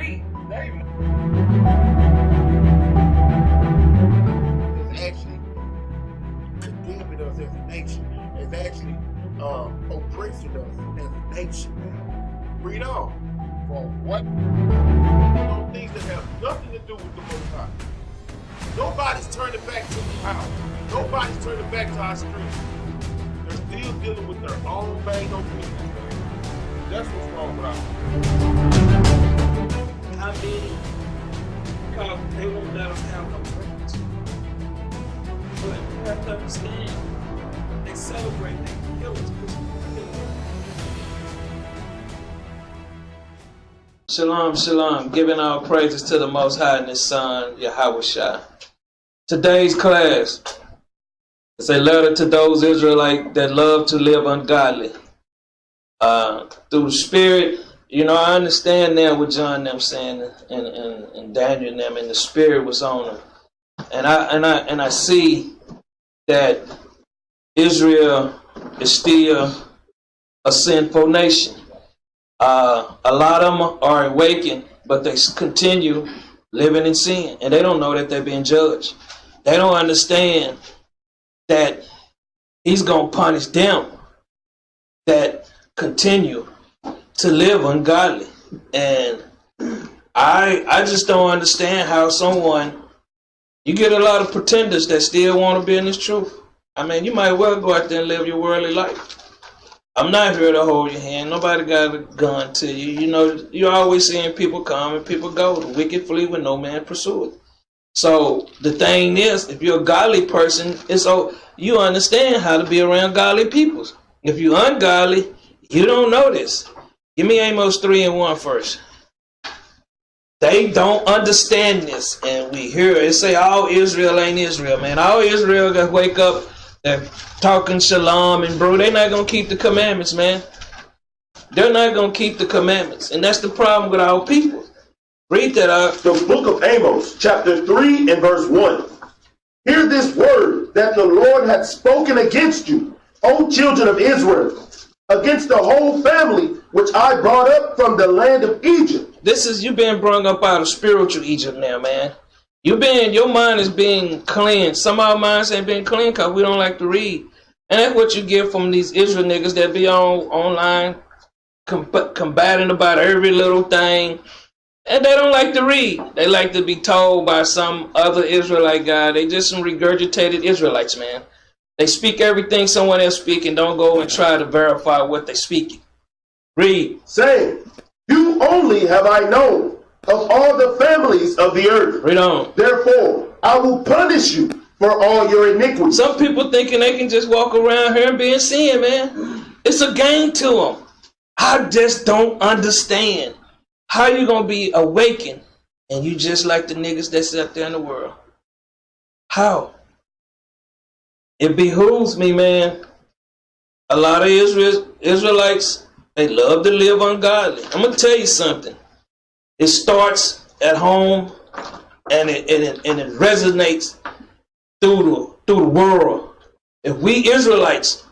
free, is actually condemning us as a nation. Is actually oppressing us as a nation, man. Read on. For what? Those things that have nothing to do with the Most High. Nobody's turning back to the power. Nobody's turning back to our strength. They're still dealing with their own bang on business, man. That's what's wrong with us. How many? Because they won't let us have no friends. But you have to understand, they celebrate, they kill us. Shalom, shalom. Giving all praises to the Most High and His Son, Yahweh Shai. Today's class is a letter to those Israelites that love to live ungodly. Through the Spirit, you know, I understand now what John them saying and Daniel them, and the Spirit was on them. And I see that Israel is still a sinful nation. A lot of them are awakened, but they continue living in sin, and they don't know that they're being judged. They don't understand that He's going to punish them that continue to live ungodly. And I just don't understand how you get a lot of pretenders that still want to be in this truth. I mean, you might well go out there and live your worldly life. I'm not here to hold your hand. Nobody got a gun to you. You know, you're always seeing people come and people go. The wicked flee when no man pursueth. So the thing is, if you're a godly person, you understand how to be around godly people. If you're ungodly, you don't know this. Give me Amos 3:1 first. They don't understand this. And we hear it say, all Israel ain't Israel, man. All Israel got to wake up. They're talking shalom, and bro, they're not going to keep the commandments, man. They're not going to keep the commandments. And that's the problem with our people. Read that out. The book of Amos, chapter 3 and verse 1. Hear this word that the Lord hath spoken against you, O children of Israel, against the whole family which I brought up from the land of Egypt. You've been brought up out of spiritual Egypt now, man. Your mind is being cleansed. Some of our minds ain't been clean because we don't like to read. And that's what you get from these Israel niggas that be online combating about every little thing. And they don't like to read. They like to be told by some other Israelite guy. They just some regurgitated Israelites, man. They speak everything someone else speak and don't go and try to verify what they speaking. Read. Saying, you only have I known of all the families of the earth. Read on. Therefore, I will punish you for all your iniquities. Some people thinking they can just walk around here and be in sin, man. It's a game to them. I just don't understand. How you going to be awakened and you just like the niggas that's out there in the world? How? It behooves me, man. A lot of Israelites, they love to live ungodly. I'm going to tell you something. It starts at home and it resonates through the world. If we Israelites,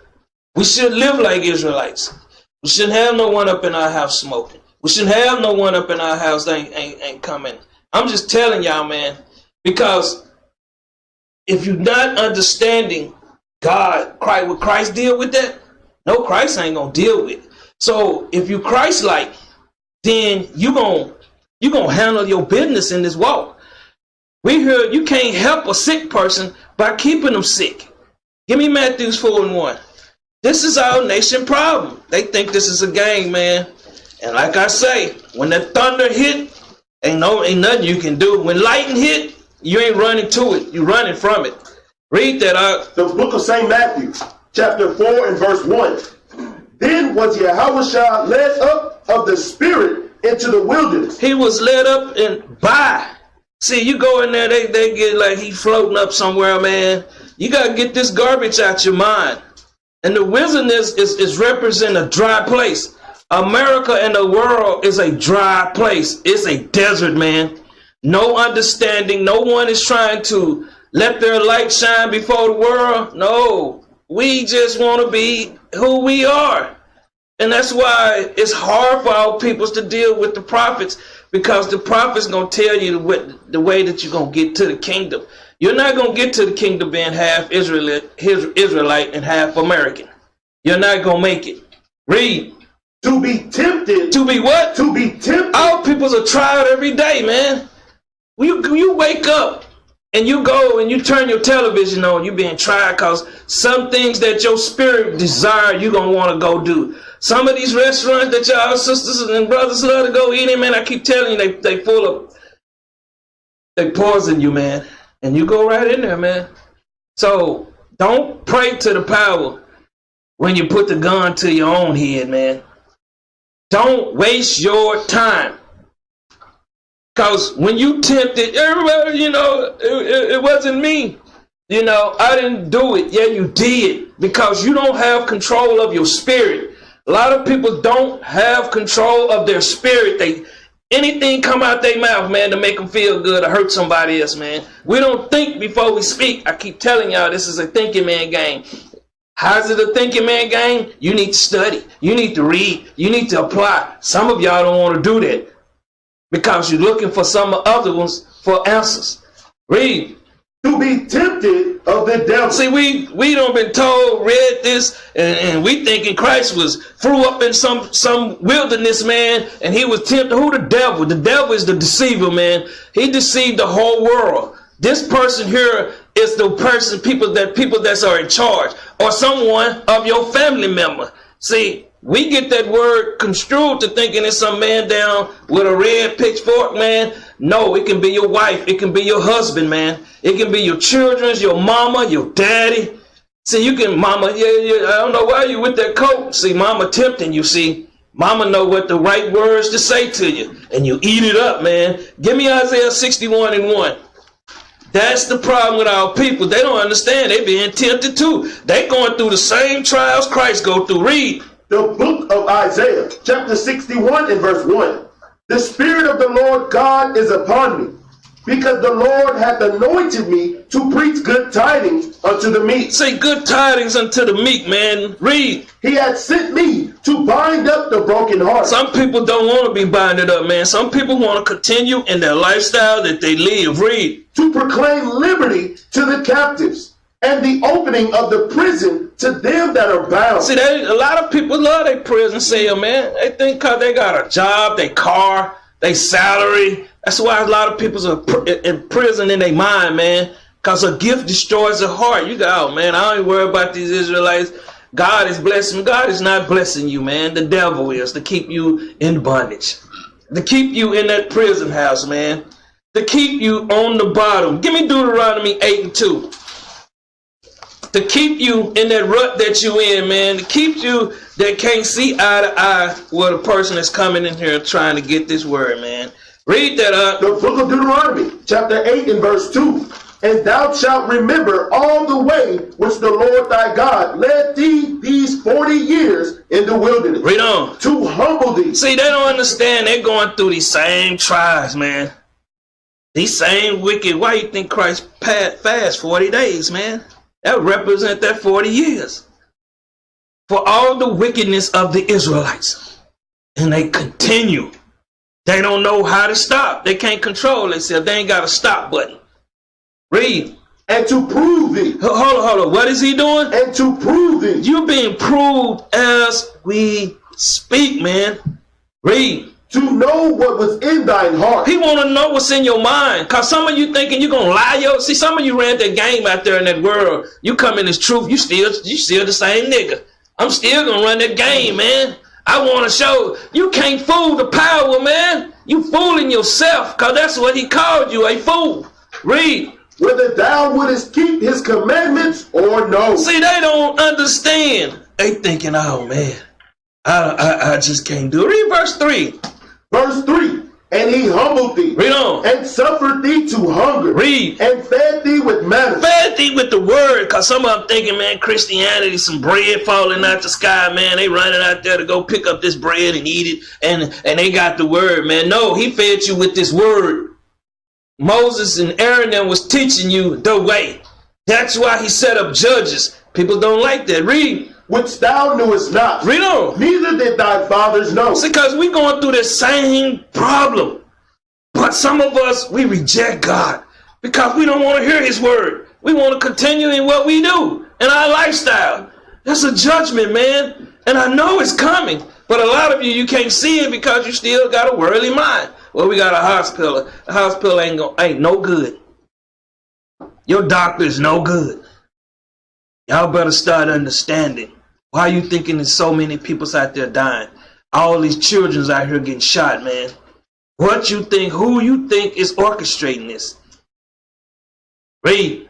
we should live like Israelites. We shouldn't have no one up in our house smoking. We shouldn't have no one up in our house that ain't coming. I'm just telling y'all, man, because if you're not understanding God, Christ, would Christ deal with that? No, Christ ain't gonna deal with it. So if you Christ-like, then you gonna handle your business in this walk. We heard you can't help a sick person by keeping them sick. Give me Matthew 4:1. This is our nation problem. They think this is a game, man. And like I say, when the thunder hit, ain't nothing you can do. When lightning hit, you ain't running to it. You running from it. Read that out. The book of St. Matthew, chapter 4 and verse 1. Then was Yahweh led up of the Spirit into the wilderness. He was led up and by. See, you go in there, they get like he floating up somewhere, man. You got to get this garbage out your mind. And the wilderness is represent a dry place. America and the world is a dry place. It's a desert, man. No understanding. No one is trying to let their light shine before the world. No, we just want to be who we are. And that's why it's hard for our peoples to deal with the prophets, because the prophets going to tell you the way that you're going to get to the kingdom. You're not going to get to the kingdom being half Israelite and half American. You're not going to make it. Read. To be tempted. To be what? To be tempted. Our peoples are tried every day, man. You wake up and you go and you turn your television on, you're being tried because some things that your spirit desire, you're going to want to go do. Some of these restaurants that y'all sisters and brothers love to go eat in, man, I keep telling you, they full of, they poison you, man. And you go right in there, man. So don't pray to the power when you put the gun to your own head, man. Don't waste your time. Because when you tempted, everybody, it wasn't me. I didn't do it. Yeah, you did. Because you don't have control of your spirit. A lot of people don't have control of their spirit. Anything come out their mouth, man, to make them feel good or hurt somebody else, man. We don't think before we speak. I keep telling y'all, this is a thinking man game. How's it a thinking man game? You need to study. You need to read. You need to apply. Some of y'all don't want to do that because you're looking for some other ones for answers. Read. To be tempted of the devil. See, we don't been told, read this, and we thinking Christ was threw up in some wilderness, man, and he was tempted. Who the devil? The devil is the deceiver, man. He deceived the whole world. This person here is the person, people that are in charge, or someone of your family member. See, we get that word construed to thinking it's some man down with a red pitchfork, man. No, it can be your wife. It can be your husband, man. It can be your children, your mama, your daddy. See, you can, mama, I don't know why you with that coat. See, mama tempting you, see. Mama know what the right words to say to you. And you eat it up, man. Give me Isaiah 61:1. That's the problem with our people. They don't understand. They being tempted too. They going through the same trials Christ go through. Read. The book of Isaiah, chapter 61 and verse 1. The Spirit of the Lord God is upon me, because the Lord hath anointed me to preach good tidings unto the meek. Say good tidings unto the meek, man. Read. He hath sent me to bind up the broken heart. Some people don't want to be binded up, man. Some people want to continue in their lifestyle that they live. Read. To proclaim liberty to the captives, and the opening of the prison to them that are bound. See, a lot of people love their prison cell, man. They think because they got a job, their car, their salary. That's why a lot of people are in prison in their mind, man. Because a gift destroys the heart. You go, oh, man, I don't worry about these Israelites. God is blessing. God is not blessing you, man. The devil is, to keep you in bondage. To keep you in that prison house, man. To keep you on the bottom. Give me Deuteronomy 8:2. To keep you in that rut that you in, man. To keep you that can't see eye to eye with a person that's coming in here trying to get this word, man. Read that up. The book of Deuteronomy, chapter 8 and verse 2. And thou shalt remember all the way which the Lord thy God led thee these 40 years in the wilderness. Read on. To humble thee. See, they don't understand. They're going through these same trials, man. These same wicked. Why you think Christ fast 40 days, man? That represent that 40 years. For all the wickedness of the Israelites. And they continue. They don't know how to stop. They can't control themselves. They ain't got a stop button. Read. And to prove thee. Hold on. What is he doing? And to prove thee. You're being proved as we speak, man. Read. To know what was in thine heart. He want to know what's in your mind. Because some of you thinking you're going to lie. See, some of you ran that game out there in that world. You come in as truth. You still the same nigga. I'm still going to run that game, man. I want to show you can't fool the power, man. You fooling yourself, because that's what he called you, a fool. Read. Whether thou wouldest keep his commandments or no. See, they don't understand. They thinking, oh, man, I just can't do it. Read verse 3. Verse 3. And he humbled thee. Read on. And suffered thee to hunger. Read. And fed thee with manna. Fed thee with the word. Because some of them thinking, man, Christianity, some bread falling out the sky, man. They running out there to go pick up this bread and eat it. And they got the word, man. No, he fed you with this word. Moses and Aaron then was teaching you the way. That's why he set up judges. People don't like that. Read. which thou knewest not. Read on. Neither did thy fathers know. See, because we're going through the same problem. But some of us, we reject God because we don't want to hear his word. We want to continue in what we do, in our lifestyle. That's a judgment, man. And I know it's coming. But a lot of you can't see it because you still got a worldly mind. Well, we got a hospital. The hospital ain't no good. Your doctor is no good. Y'all better start understanding. Why are you thinking there's so many people out there dying? All these children's out here getting shot, man. What you think, who you think is orchestrating this? Read.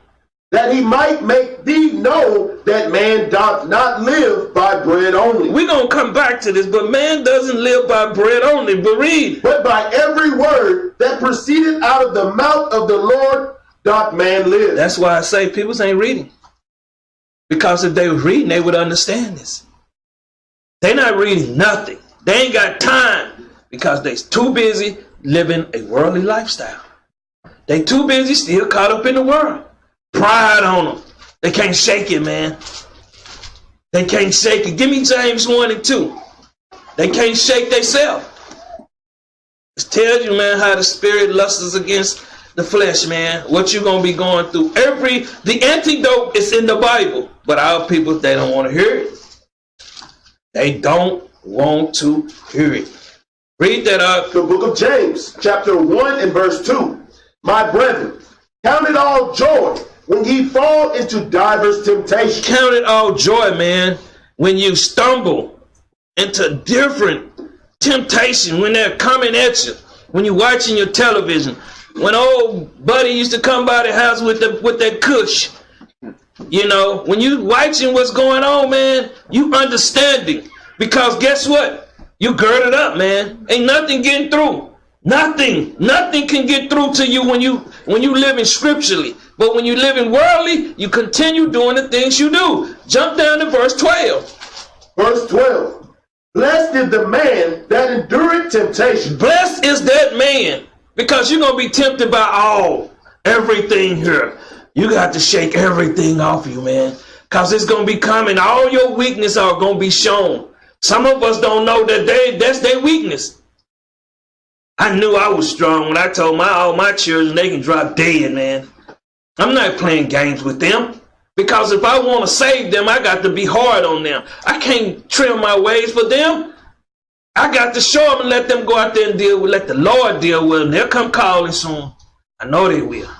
That he might make thee know that man doth not live by bread only. We're going to come back to this, but man doesn't live by bread only. But read. But by every word that proceeded out of the mouth of the Lord doth man live. That's why I say people ain't reading. Because if they were reading, they would understand this. They're not reading nothing. They ain't got time because they're too busy living a worldly lifestyle. They too busy still caught up in the world. Pride on them. They can't shake it, man. They can't shake it. Give me James 1 and 2. They can't shake themselves. It tells you, man, how the spirit lusts against the flesh, man. What you gonna be going through. The antidote is in the Bible. But our people, they don't want to hear it. They don't want to hear it. Read that up. The book of James, chapter 1 and verse 2. My brethren, count it all joy when ye fall into divers temptations. Count it all joy, man, when you stumble into different temptation, when they're coming at you, when you're watching your television, when old buddy used to come by the house with that kush. You know, when you watching what's going on, man, you understanding. Because guess what? You girded up, man. Ain't nothing getting through. Nothing can get through to you when you living scripturally. But when you living worldly, you continue doing the things you do. Jump down to verse 12. Verse 12. Blessed is the man that endureth temptation. Blessed is that man, because you're going to be tempted by everything here. You got to shake everything off you, man, because it's going to be coming. All your weaknesses are going to be shown. Some of us don't know that that's their weakness. I knew I was strong when I told all my children they can drop dead, man. I'm not playing games with them, because if I want to save them, I got to be hard on them. I can't trim my ways for them. I got to show them and let them go out there and let the Lord deal with them. They'll come calling soon. I know they will.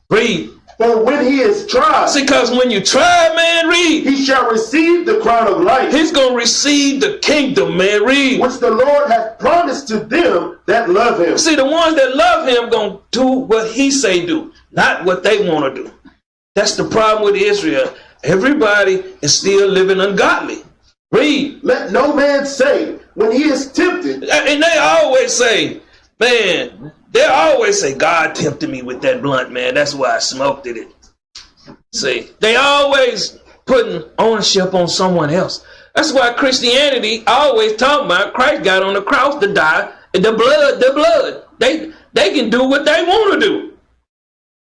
Read. For when he is tried, see, because when you try, man, read. He shall receive the crown of life. He's going to receive the kingdom, man, read. Which the Lord hath promised to them that love him. See, the ones that love him going to do what he say do, not what they want to do. That's the problem with Israel. Everybody is still living ungodly. Read. Let no man say when he is tempted. And they always say, man, they always say, God tempted me with that blunt, man. That's why I smoked it. See, they always putting ownership on someone else. That's why Christianity always talk about Christ got on the cross to die. The blood. They can do what they want to do.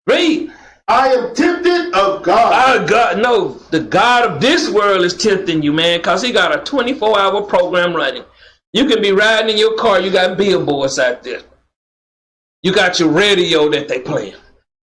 Read. I am tempted of God. Our God, no, the God of this world is tempting you, man, because he got a 24-hour program running. You can be riding in your car. You got billboards out there. You got your radio that they playing.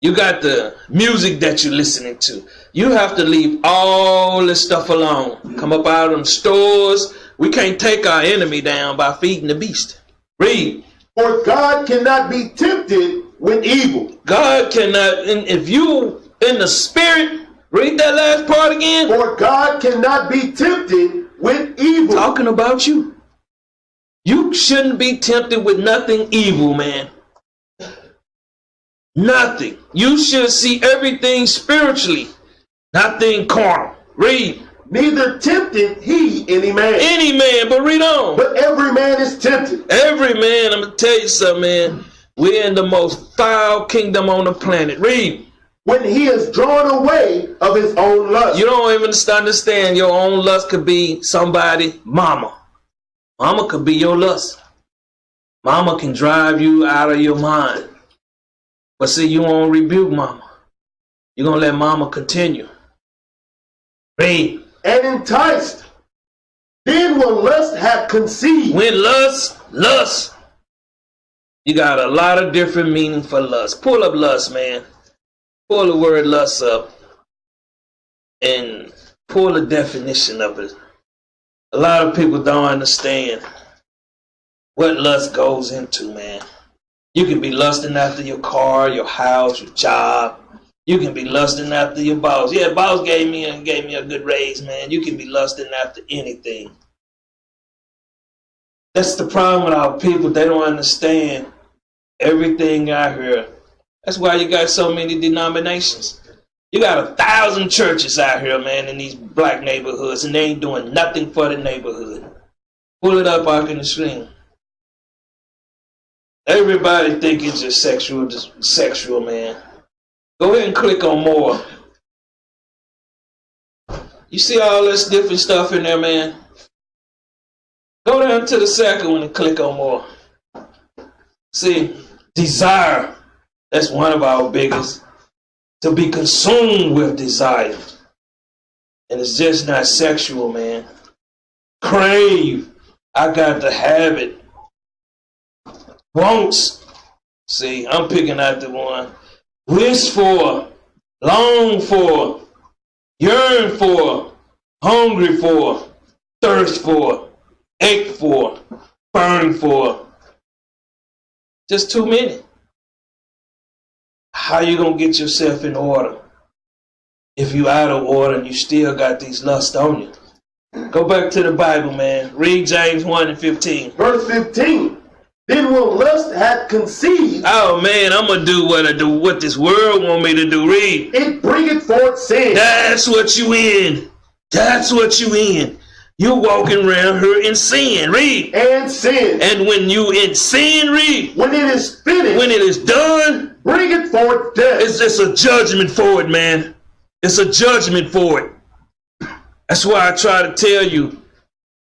You got the music that you're listening to. You have to leave all this stuff alone. Come up out of them stores. We can't take our enemy down by feeding the beast. Read. For God cannot be tempted with evil. God cannot, and if you in the spirit, read that last part again. For God cannot be tempted with evil. Talking about you. You shouldn't be tempted with nothing evil, man. Nothing. You should see everything spiritually, nothing carnal. Read. Neither tempted he any man. Any man, but read on. But every man is tempted. Every man, I'm going to tell you something, man. We're in the most foul kingdom on the planet. Read. When he is drawn away of his own lust. You don't even understand your own lust could be somebody, mama. Mama could be your lust. Mama can drive you out of your mind. But see, you won't rebuke mama. You're going to let mama continue. Read. and enticed. Then will lust have conceived. When lust. You got a lot of different meaning for lust. Pull up lust, man. Pull the word lust up and pull the definition of it. A lot of people don't understand what lust goes into, man. You can be lusting after your car, your house, your job. You can be lusting after your boss. Yeah, boss gave me a good raise, man. You can be lusting after anything. That's the problem with our people. They don't understand everything out here. That's why you got so many denominations. You got 1,000 churches out here, man, in these black neighborhoods, and they ain't doing nothing for the neighborhood. Pull it up out in the screen. Everybody think it's just sexual, man. Go ahead and click on more. You see all this different stuff in there, man? Go down to the second one and click on more. See, desire. That's one of our biggest. To be consumed with desire. And it's just not sexual, man. Crave. I got to have it. Wants. See, I'm picking out the one. Wish for. Long for. Yearn for. Hungry for. Thirst for. Ache for. Burn for. Just too many. How you gonna get yourself in order if you out of order and you still got these lusts on you? Go back to the Bible, man. Read James 1:15. Verse 15. Then will lust have conceived. Oh man, I'm gonna do what this world want me to do. Read. It bringeth forth sin. That's what you in. That's what you in. You're walking around here in sin. Read. And sin. And when you in sin, read. When it is finished. When it is done. Bring it forth death. It's just a judgment for it, man. It's a judgment for it. That's why I try to tell you,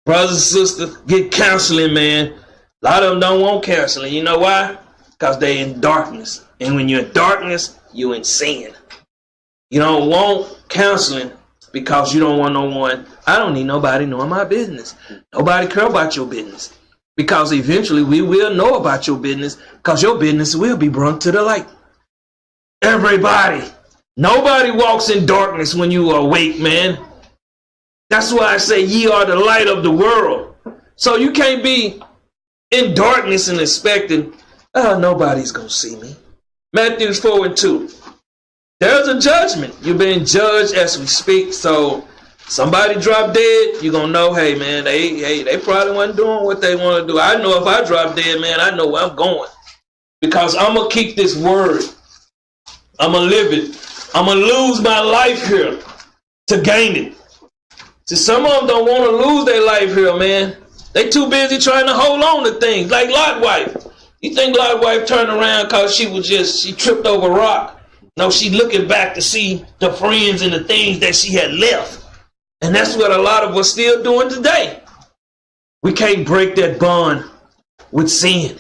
brothers and sisters, get counseling, man. A lot of them don't want counseling. You know why? Because they're in darkness. And when you're in darkness, you're in sin. You don't want counseling because you don't want no one. I don't need nobody knowing my business. Nobody care about your business. Because eventually we will know about your business because your business will be brought to the light. Everybody. Nobody walks in darkness when you are awake, man. That's why I say ye are the light of the world. So you can't be in darkness and expecting, nobody's going to see me. Matthew 4:2. There's a judgment. You're being judged as we speak. So somebody drop dead, you're going to know, hey, man, they probably weren't doing what they want to do. I know if I drop dead, man, I know where I'm going. Because I'm going to keep this word. I'm going to live it. I'm going to lose my life here to gain it. See, some of them don't want to lose their life here, man. They too busy trying to hold on to things. Like Lot's wife. You think Lot's wife turned around because she tripped over a rock? No, she looking back to see the friends and the things that she had left. And that's what a lot of us still doing today. We can't break that bond with sin.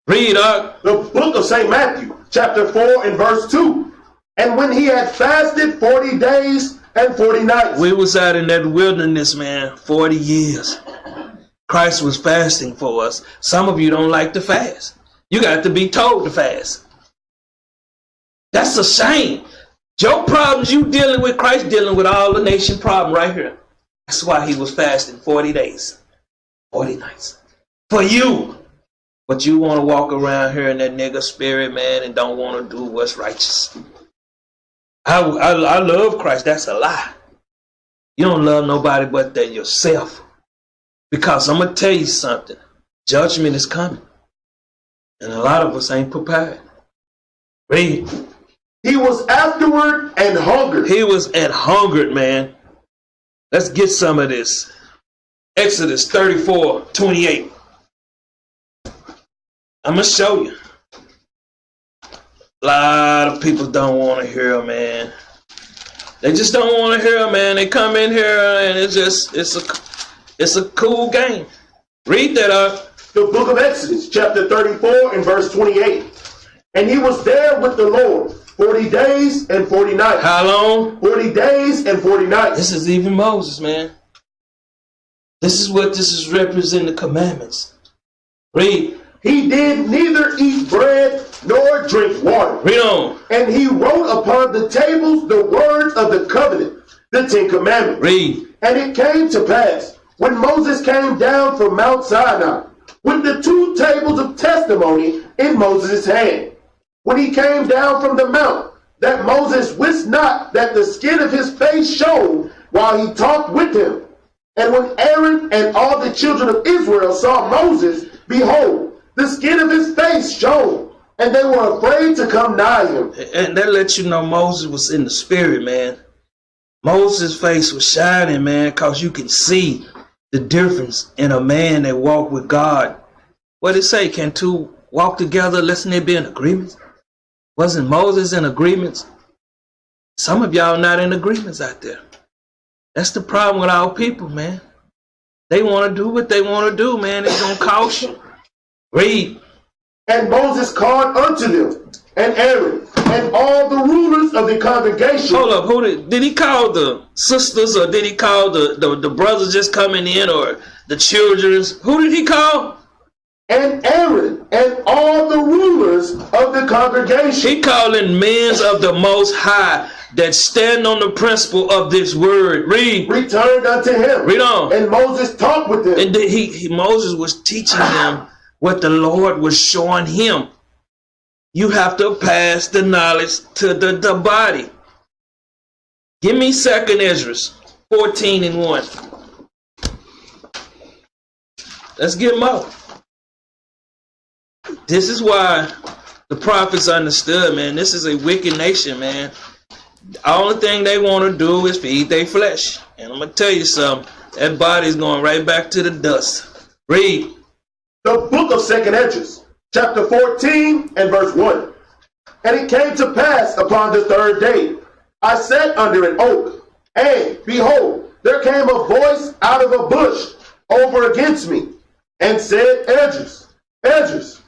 Read, the book of St. Matthew, chapter 4 and verse 2. And when he had fasted 40 days and 40 nights. We was out in that wilderness, man, 40 years. Christ was fasting for us. Some of you don't like to fast. You got to be told to fast. That's a shame. Your problems you dealing with, Christ dealing with all the nation problem right here. That's why he was fasting 40 days, 40 nights. For you. But you want to walk around here in that nigga spirit, man, and don't want to do what's righteous. I love Christ. That's a lie. You don't love nobody but that yourself. Because I'm going to tell you something. Judgment is coming. And a lot of us ain't prepared. Read. He was afterward and hungered. He was and hungered, man. Let's get some of this. Exodus 34:28. I'm going to show you. A lot of people don't want to hear, man. They just don't want to hear, man. They come in here and it's a cool game. Read that up. The book of Exodus, chapter 34 and verse 28. And he was there with the Lord, 40 days and 40 nights. How long? 40 days and 40 nights. This is even Moses, man. This is what this is representing the commandments. Read. He did neither eat bread nor drink water. Read on. And he wrote upon the tables the words of the covenant, the 10 commandments. Read. And it came to pass, when Moses came down from Mount Sinai, with the 2 tables of testimony in Moses' hand, when he came down from the mount, that Moses wist not that the skin of his face shone while he talked with him. And when Aaron and all the children of Israel saw Moses, behold, the skin of his face shone, and they were afraid to come nigh him. And that lets you know Moses was in the spirit, man. Moses' face was shining, man, because you can see the difference in a man that walked with God. What did it say? Can 2 walk together lest they be in agreement? Wasn't Moses in agreements? Some of y'all not in agreements out there. That's the problem with our people, man. They want to do what they want to do, man. It's going to cost you. Read. And Moses called unto them, and Aaron, and all the rulers of the congregation. Hold up, did he call the sisters, or did he call the brothers just coming in, or the children? Who did he call? And Aaron, and all the rulers of the congregation. He calling men of the Most High that stand on the principle of this word. Read. Returned unto him. Read on. And Moses talked with them. And Moses was teaching them what the Lord was showing him. You have to pass the knowledge to the body. Give me 2nd Ezra 14:1. Let's get more. This is why the prophets understood, man. This is a wicked nation, man. The only thing they want to do is feed their flesh. And I'm going to tell you something. That body's going right back to the dust. Read. The book of 2nd Ezra, chapter 14 and verse 1. And it came to pass upon the 3rd day, I sat under an oak, and behold, there came a voice out of a bush over against me, and said, Ezra, Ezra.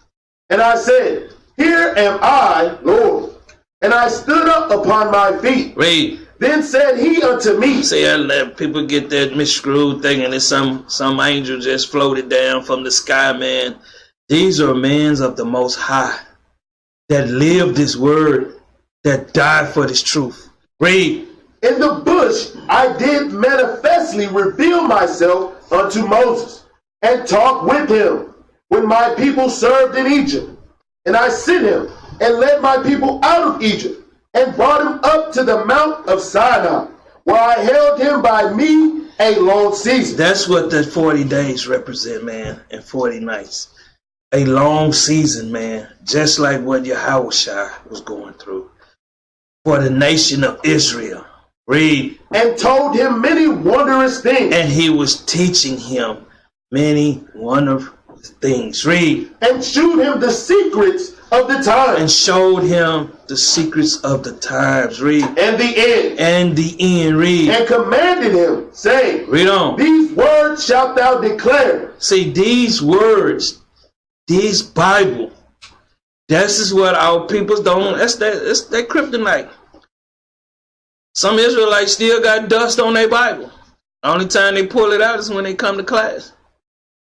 And I said, Here am I, Lord. And I stood up upon my feet. Read. Then said he unto me. See, I let people get that miscrewed thinking that some angel just floated down from the sky, man. These are men of the Most High that live this word, that died for this truth. Read. In the bush I did manifestly reveal myself unto Moses, and talk with him when my people served in Egypt. And I sent him and led my people out of Egypt, and brought him up to the Mount of Sinai, where I held him by me a long season. That's what the 40 days represent, man, and 40 nights. A long season, man, just like what Yahushua was going through for the nation of Israel. Read. And told him many wondrous things. And he was teaching him many wonderful things. Read. And shewed him the secrets of the times. And showed him the secrets of the times. Read. And the end. And the end. Read. And commanded him, saying, Read on. These words shalt thou declare. See, these words, these Bible, this is what our peoples don't, that's that kryptonite. Some Israelites still got dust on their Bible. The only time they pull it out is when they come to class.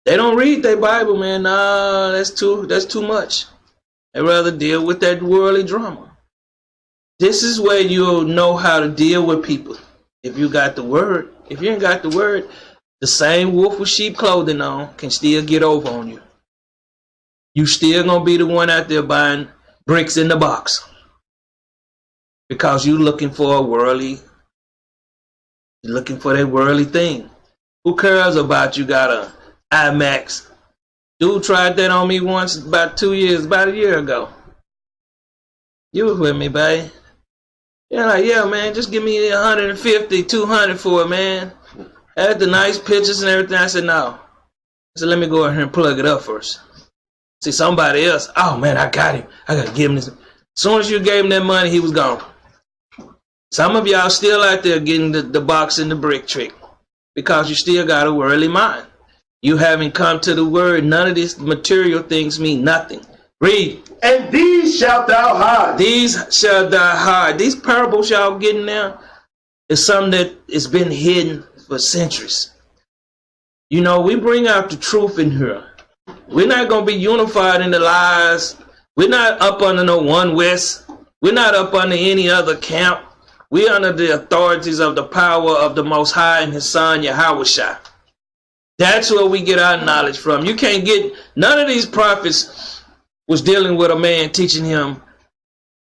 They don't read their Bible, man. Nah, that's too much. They rather deal with that worldly drama. This is where you'll know how to deal with people. If you got the word. If you ain't got the word, the same wolf with sheep clothing on can still get over on you. You still gonna be the one out there buying bricks in the box. Because you're looking for you're looking for that worldly thing. Who cares about you got a IMAX? Dude tried that on me once about a year ago. You was with me, babe. You're like, yeah, man, just give me 150, 200 for it, man. Had the nice pictures and everything. I said, no. I said, let me go in here and plug it up first. See, somebody else, oh, man, I got him. I got to give him this. As soon as you gave him that money, he was gone. Some of y'all still out there getting the box and the brick trick because you still got a worldly mind. You haven't come to the word. None of these material things mean nothing. Read. And these shalt thou hide. These shalt thou hide. These parables y'all getting now is something that has been hidden for centuries. You know, we bring out the truth in here. We're not going to be unified in the lies. We're not up under no One West. We're not up under any other camp. We're under the authorities of the power of the Most High and His Son, Yahushua. That's where we get our knowledge from. You can't get, none of these prophets was dealing with a man teaching him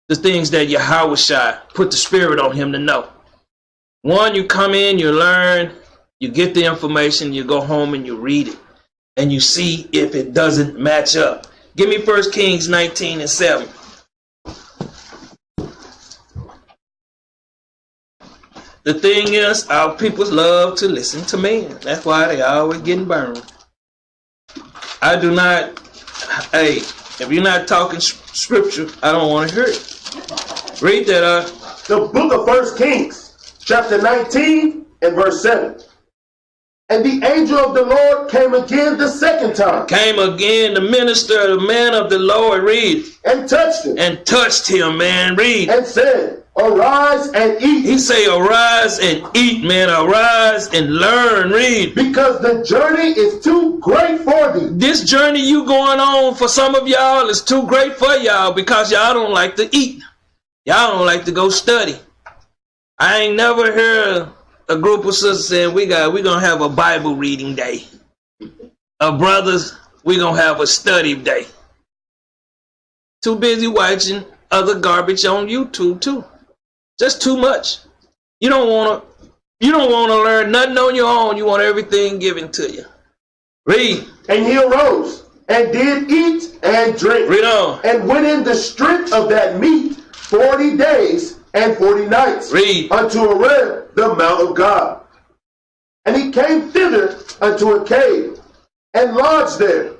the things that Yahushua put the spirit on him to know. One, you come in, you learn, you get the information, you go home and you read it. And you see if it doesn't match up. Give me 1 Kings 19:7. The thing is, our people love to listen to men. That's why they always getting burned. I do not, hey, if you're not talking scripture, I don't want to hear it. Read that. The book of 1 Kings, chapter 19 and verse 7. And the angel of the Lord came again the second time. Came again, the minister, the man of the Lord, read. And touched him. And touched him, man, read. And said, arise and eat. He say, arise and eat, man. Arise and learn, read. Because the journey is too great for thee. This journey you going on for some of y'all is too great for y'all because y'all don't like to eat. Y'all don't like to go study. I ain't never heard a group of sisters saying we gonna have a Bible reading day. Brothers, we gonna have a study day. Too busy watching other garbage on YouTube too. Just too much. You don't wanna learn nothing on your own. You want everything given to you. Read. And he arose and did eat and drink. Read on. And went in the strength of that meat 40 days and 40 nights. Read. Unto Horeb, the mount of God. And he came thither unto a cave, and lodged there.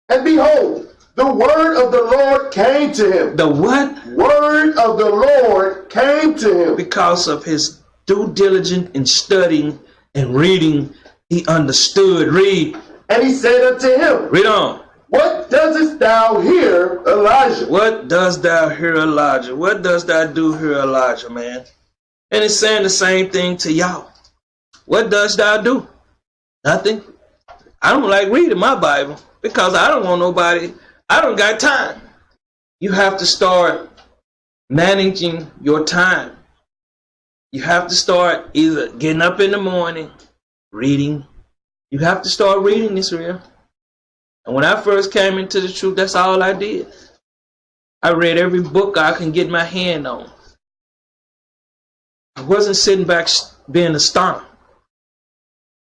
And behold, the word of the Lord came to him. The what? Word of the Lord came to him. Because of his due diligence in studying and reading, he understood. Read. And he said unto him, Read on. what doest thou here, Elijah? What dost thou here, Elijah? What dost thou do here, Elijah, man? And it's saying the same thing to y'all. What dost thou do? Nothing. I don't like reading my Bible because I don't want nobody. I don't got time. You have to start managing your time. You have to start either getting up in the morning, reading. You have to start reading, Israel. And when I first came into the truth, that's all I did. I read every book I can get my hand on. I wasn't sitting back being a stomach.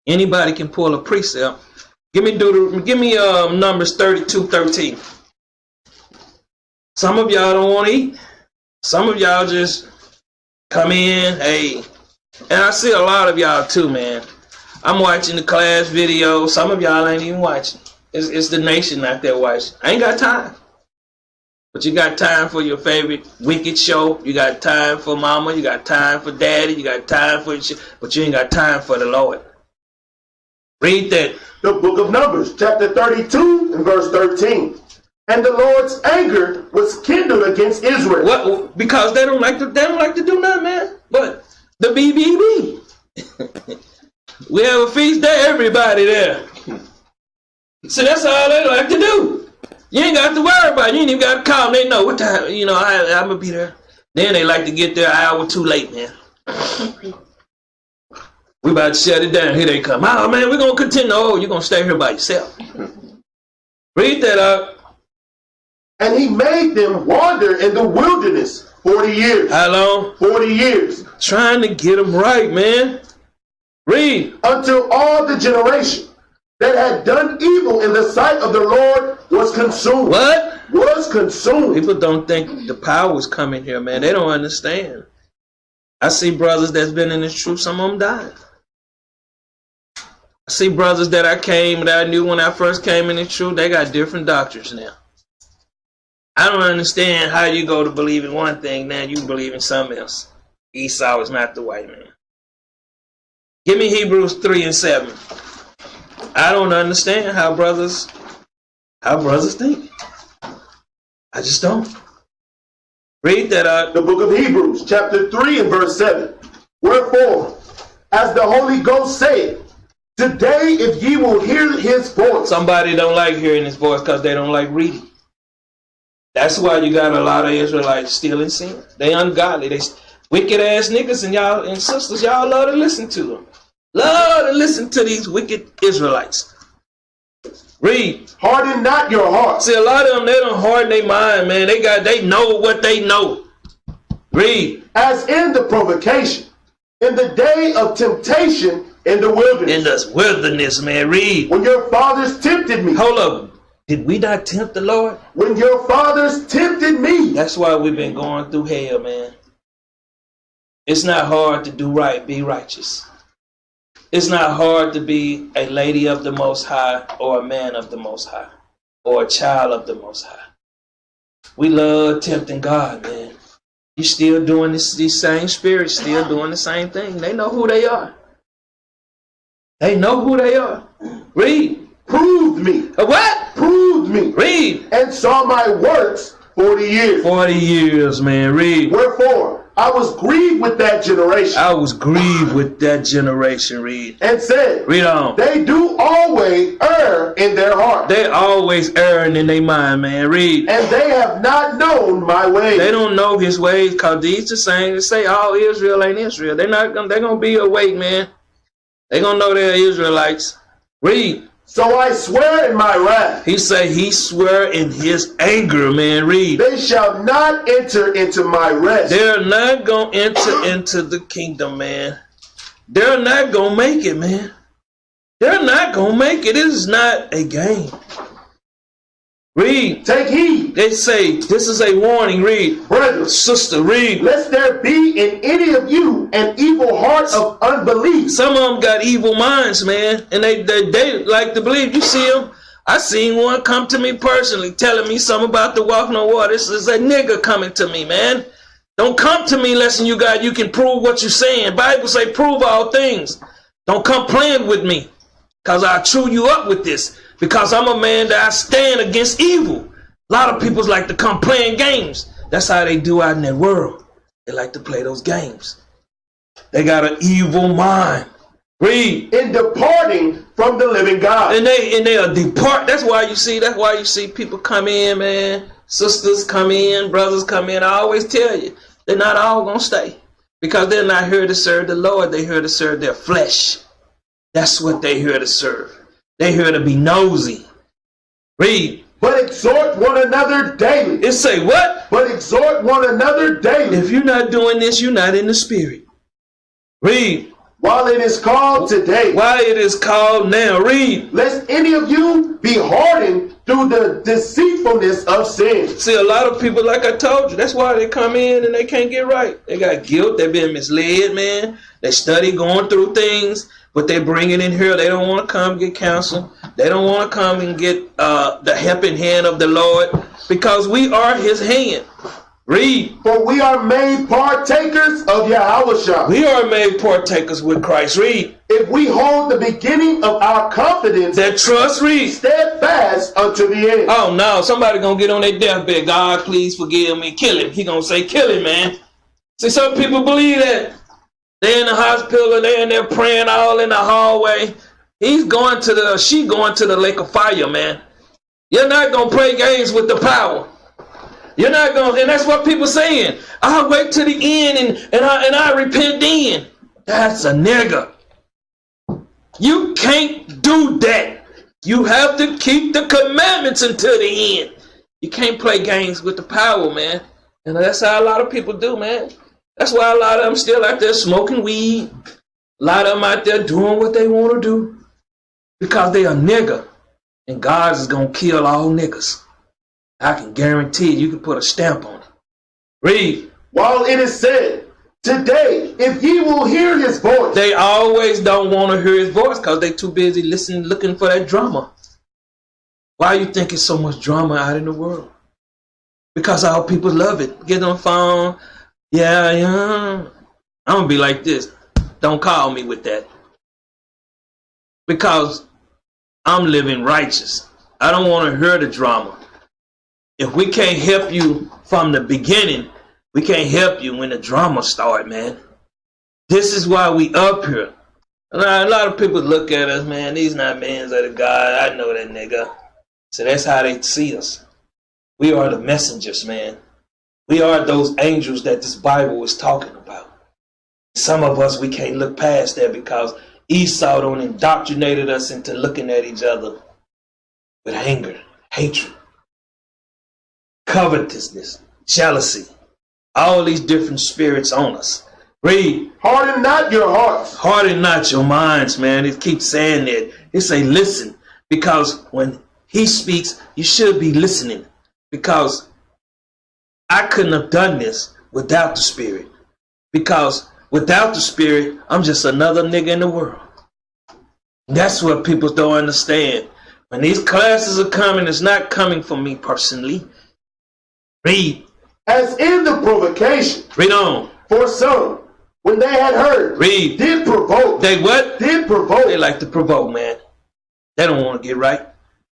Anybody can pull a precept. Give me Numbers 32:13. Some of y'all don't want to eat. Some of y'all just come in, hey. And I see a lot of y'all too, man. I'm watching the class video. Some of y'all ain't even watching. It's the nation out there watching. I ain't got time. But you got time for your favorite wicked show. You got time for mama. You got time for daddy. You got time for but you ain't got time for the Lord. Read that. The book of Numbers, chapter 32 and verse 13. And the Lord's anger was kindled against Israel. What? Because they don't like to do nothing, man. But the BBB. We have a feast day, everybody there. So that's all they like to do. You ain't got to worry about it. You ain't even got to call them. They know what time, I'm going to be there. Then they like to get there an hour too late, man. We about to shut it down. Here they come. Oh, man, we're going to continue. Oh, you're going to stay here by yourself. Read that up. And he made them wander in the wilderness 40 years. How long? 40 years. Trying to get them right, man. Read. Until all the generation that had done evil in the sight of the Lord was consumed. What? Was consumed. People don't think the power is coming here, man. They don't understand. I see brothers that's been in this truth. Some of them died. I see brothers that I knew when I first came in the truth. They got different doctrines now. I don't understand how you go to believe in one thing, now you believe in something else. Esau is not the white man. Give me Hebrews 3:7. I don't understand how brothers think. I just don't. Read that out. The book of Hebrews, chapter 3 and verse 7. Wherefore, as the Holy Ghost saith, today if ye will hear his voice. Somebody don't like hearing his voice because they don't like reading. That's why you got a lot of Israelites still in sin. They ungodly. They wicked ass niggas, and y'all and sisters, y'all love to listen to them. Love to listen to these wicked Israelites. Read. Harden not your heart. See, a lot of them, they don't harden their mind, man. They know what they know. Read. As in the provocation, in the day of temptation in the wilderness. In the wilderness, man. Read. When your fathers tempted me. Hold up. Did we not tempt the Lord? When your fathers tempted me. That's why we've been going through hell, man. It's not hard to do right, be righteous. It's not hard to be a lady of the Most High or a man of the Most High or a child of the Most High. We love tempting God, man. You still doing these same spirits, still doing the same thing. They know who they are. They know who they are. Read. Proved me. A what? Proved me. Read. And saw my works 40 years. 40 years, man. Read. Wherefore, I was grieved with that generation. I was grieved with that generation. Read. And said. Read on. They do always err in their heart. They always erring in their mind, man. Read. And they have not known my ways. They don't know his ways, because these the same that say all Israel ain't Israel. They're gonna be awake, man. They're gonna know they're Israelites. Read. So I swear in my wrath. He say he swear in his anger, man. Read. They shall not enter into my rest. They're not going to enter into the kingdom, man. They're not going to make it, man. They're not going to make it. This is not a game. Read. Take heed. They say this is a warning. Read. Brethren. Sister, read. Lest there be in any of you an evil heart of unbelief. Some of them got evil minds, man. And they like to believe. You see them? I seen one come to me personally telling me something about the walking on water. This is a nigga coming to me, man. Don't come to me unless you can prove what you're saying. Bible say prove all things. Don't come playing with me, because I'll chew you up with this. Because I'm a man that I stand against evil. A lot of people like to come playing games. That's how they do out in that world. They like to play those games. They got an evil mind. Read. In departing from the living God. And they'll depart. That's why you see people come in, man. Sisters come in, brothers come in. I always tell you, they're not all gonna stay. Because they're not here to serve the Lord. They're here to serve their flesh. That's what they're here to serve. They here to be nosy. Read. But exhort one another daily. It say what? But exhort one another daily. If you're not doing this, you're not in the spirit. Read. While it is called today. While it is called now. Read. Lest any of you be hardened through the deceitfulness of sin. See, a lot of people, like I told you, that's why they come in and they can't get right. They got guilt. They've been misled, man. They study going through things. But they bring it in here. They don't want to come get counsel. They don't want to come and get the helping hand of the Lord, because we are his hand. Read. For we are made partakers of Yahushua. We are made partakers with Christ. Read. If we hold the beginning of our confidence, that trust, read, steadfast unto the end. Oh no, somebody gonna get on their deathbed. God, please forgive me. Kill him. He gonna say, kill him, man. See, some people believe that. They're in the hospital, they're in there praying all in the hallway. She going to the lake of fire, man. You're not going to play games with the power. You're not going to, and that's what people saying. I'll wait to the end and I repent then. That's a nigga. You can't do that. You have to keep the commandments until the end. You can't play games with the power, man. And that's how a lot of people do, man. That's why a lot of them still out there smoking weed. A lot of them out there doing what they want to do. Because they a nigga. And God is going to kill all niggas. I can guarantee you can put a stamp on it. Read. While it is said, today, if ye will hear his voice. They always don't want to hear his voice because they too busy listening, looking for that drama. Why you think it's so much drama out in the world? Because all people love it. Get on the phone. Yeah. I'm going to be like this. Don't call me with that. Because I'm living righteous. I don't want to hear the drama. If we can't help you from the beginning, we can't help you when the drama start, man. This is why we up here. A lot of people look at us, man, these not men of the God. I know that nigga. So that's how they see us. We are the messengers, man. We are those angels that this Bible is talking about. Some of us, we can't look past that because Esau done indoctrinated us into looking at each other with anger, hatred, covetousness, jealousy, all these different spirits on us. Read. Harden not your hearts. Harden not your minds, man. It keeps saying that. It say listen, because when he speaks, you should be listening, because I couldn't have done this without the Spirit, because without the Spirit, I'm just another nigga in the world. That's what people don't understand. When these classes are coming, it's not coming from me personally. Read. As in the provocation. Read on. For some, when they had heard, read, did provoke. They what? Did provoke. They like to provoke, man. They don't want to get right.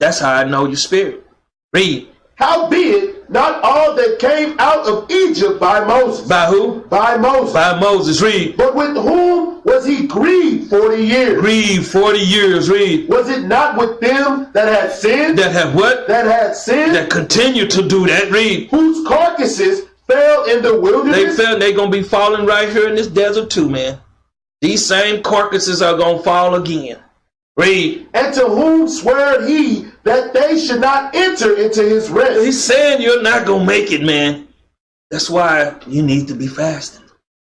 That's how I know your spirit. Read. Howbeit, not all that came out of Egypt by Moses. By who? By Moses. By Moses. Read. But with whom was he grieved 40 years? Grieved 40 years. Read. Was it not with them that had sinned? That have what? That had sinned. That continue to do that. Read. Whose carcasses fell in the wilderness. They fell. They gonna be falling right here in this desert too, man. These same carcasses are gonna fall again. Read. And to whom swore he that they should not enter into his rest? He's saying you're not gonna make it, man. That's why you need to be fasting.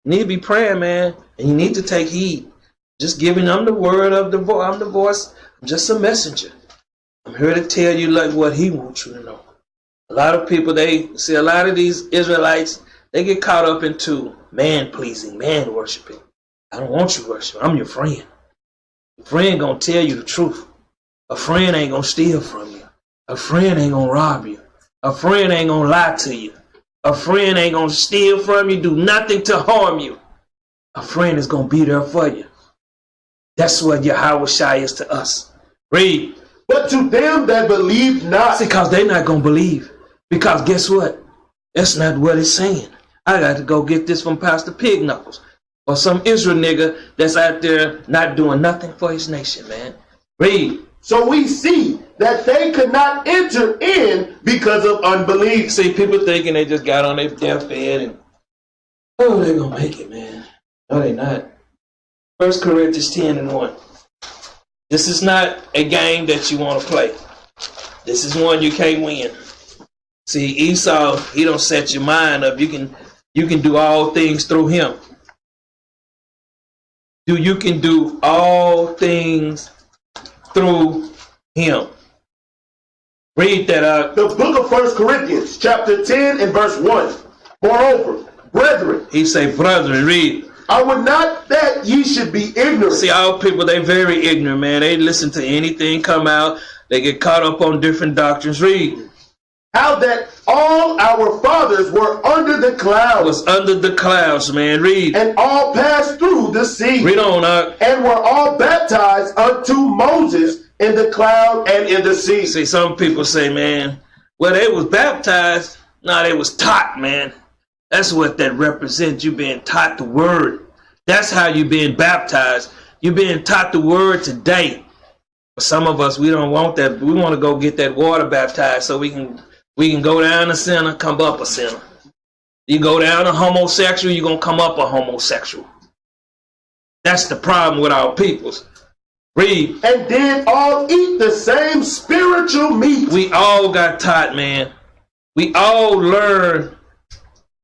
You need to be praying, man, and you need to take heed. Just giving them the word of the voice. I'm the voice. I'm just a messenger. I'm here to tell you like what he wants you to know. A lot of people, they see a lot of these Israelites, they get caught up into man pleasing, man worshiping. I don't want you worshiping. I'm your friend. Your friend gonna tell you the truth. A friend ain't gonna steal from you. A friend ain't gonna rob you. A friend ain't gonna lie to you. A friend ain't gonna steal from you, do nothing to harm you. A friend is gonna be there for you. That's what Yahweh Shai is to us. Read. But to them that believe not. See, because they're not gonna believe. Because guess what? That's not what it's saying. I got to go get this from Pastor Pig Knuckles or some Israel nigga that's out there not doing nothing for his nation, man. Read. So we see that they could not enter in because of unbelief. See, people thinking they just got on their deathbed and, oh, they're going to make it, man. No, they're not. 1 Corinthians 10:1. This is not a game that you want to play. This is one you can't win. See, Esau, he don't set your mind up. You can do all things through him. You can do all things through him. Read that out. The book of 1 Corinthians, chapter 10 and verse 1. Moreover, brethren. He say, brethren, read. I would not that ye should be ignorant. See, all people, they very ignorant, man. They listen to anything come out. They get caught up on different doctrines. Read. How that all our fathers were under the clouds. Was under the clouds, man. Read. And all passed through the sea. Read on, and were all baptized unto Moses in the cloud and in the sea. See, some people say, man, well, they was baptized. No, they was taught, man. That's what that represents. You being taught the word. That's how you being baptized. You being taught the word today. But some of us, we don't want that. We want to go get that water baptized so we can go down a sinner, come up a sinner. You go down a homosexual, you're going to come up a homosexual. That's the problem with our peoples. Read. And did all eat the same spiritual meat. We all got taught, man. We all learned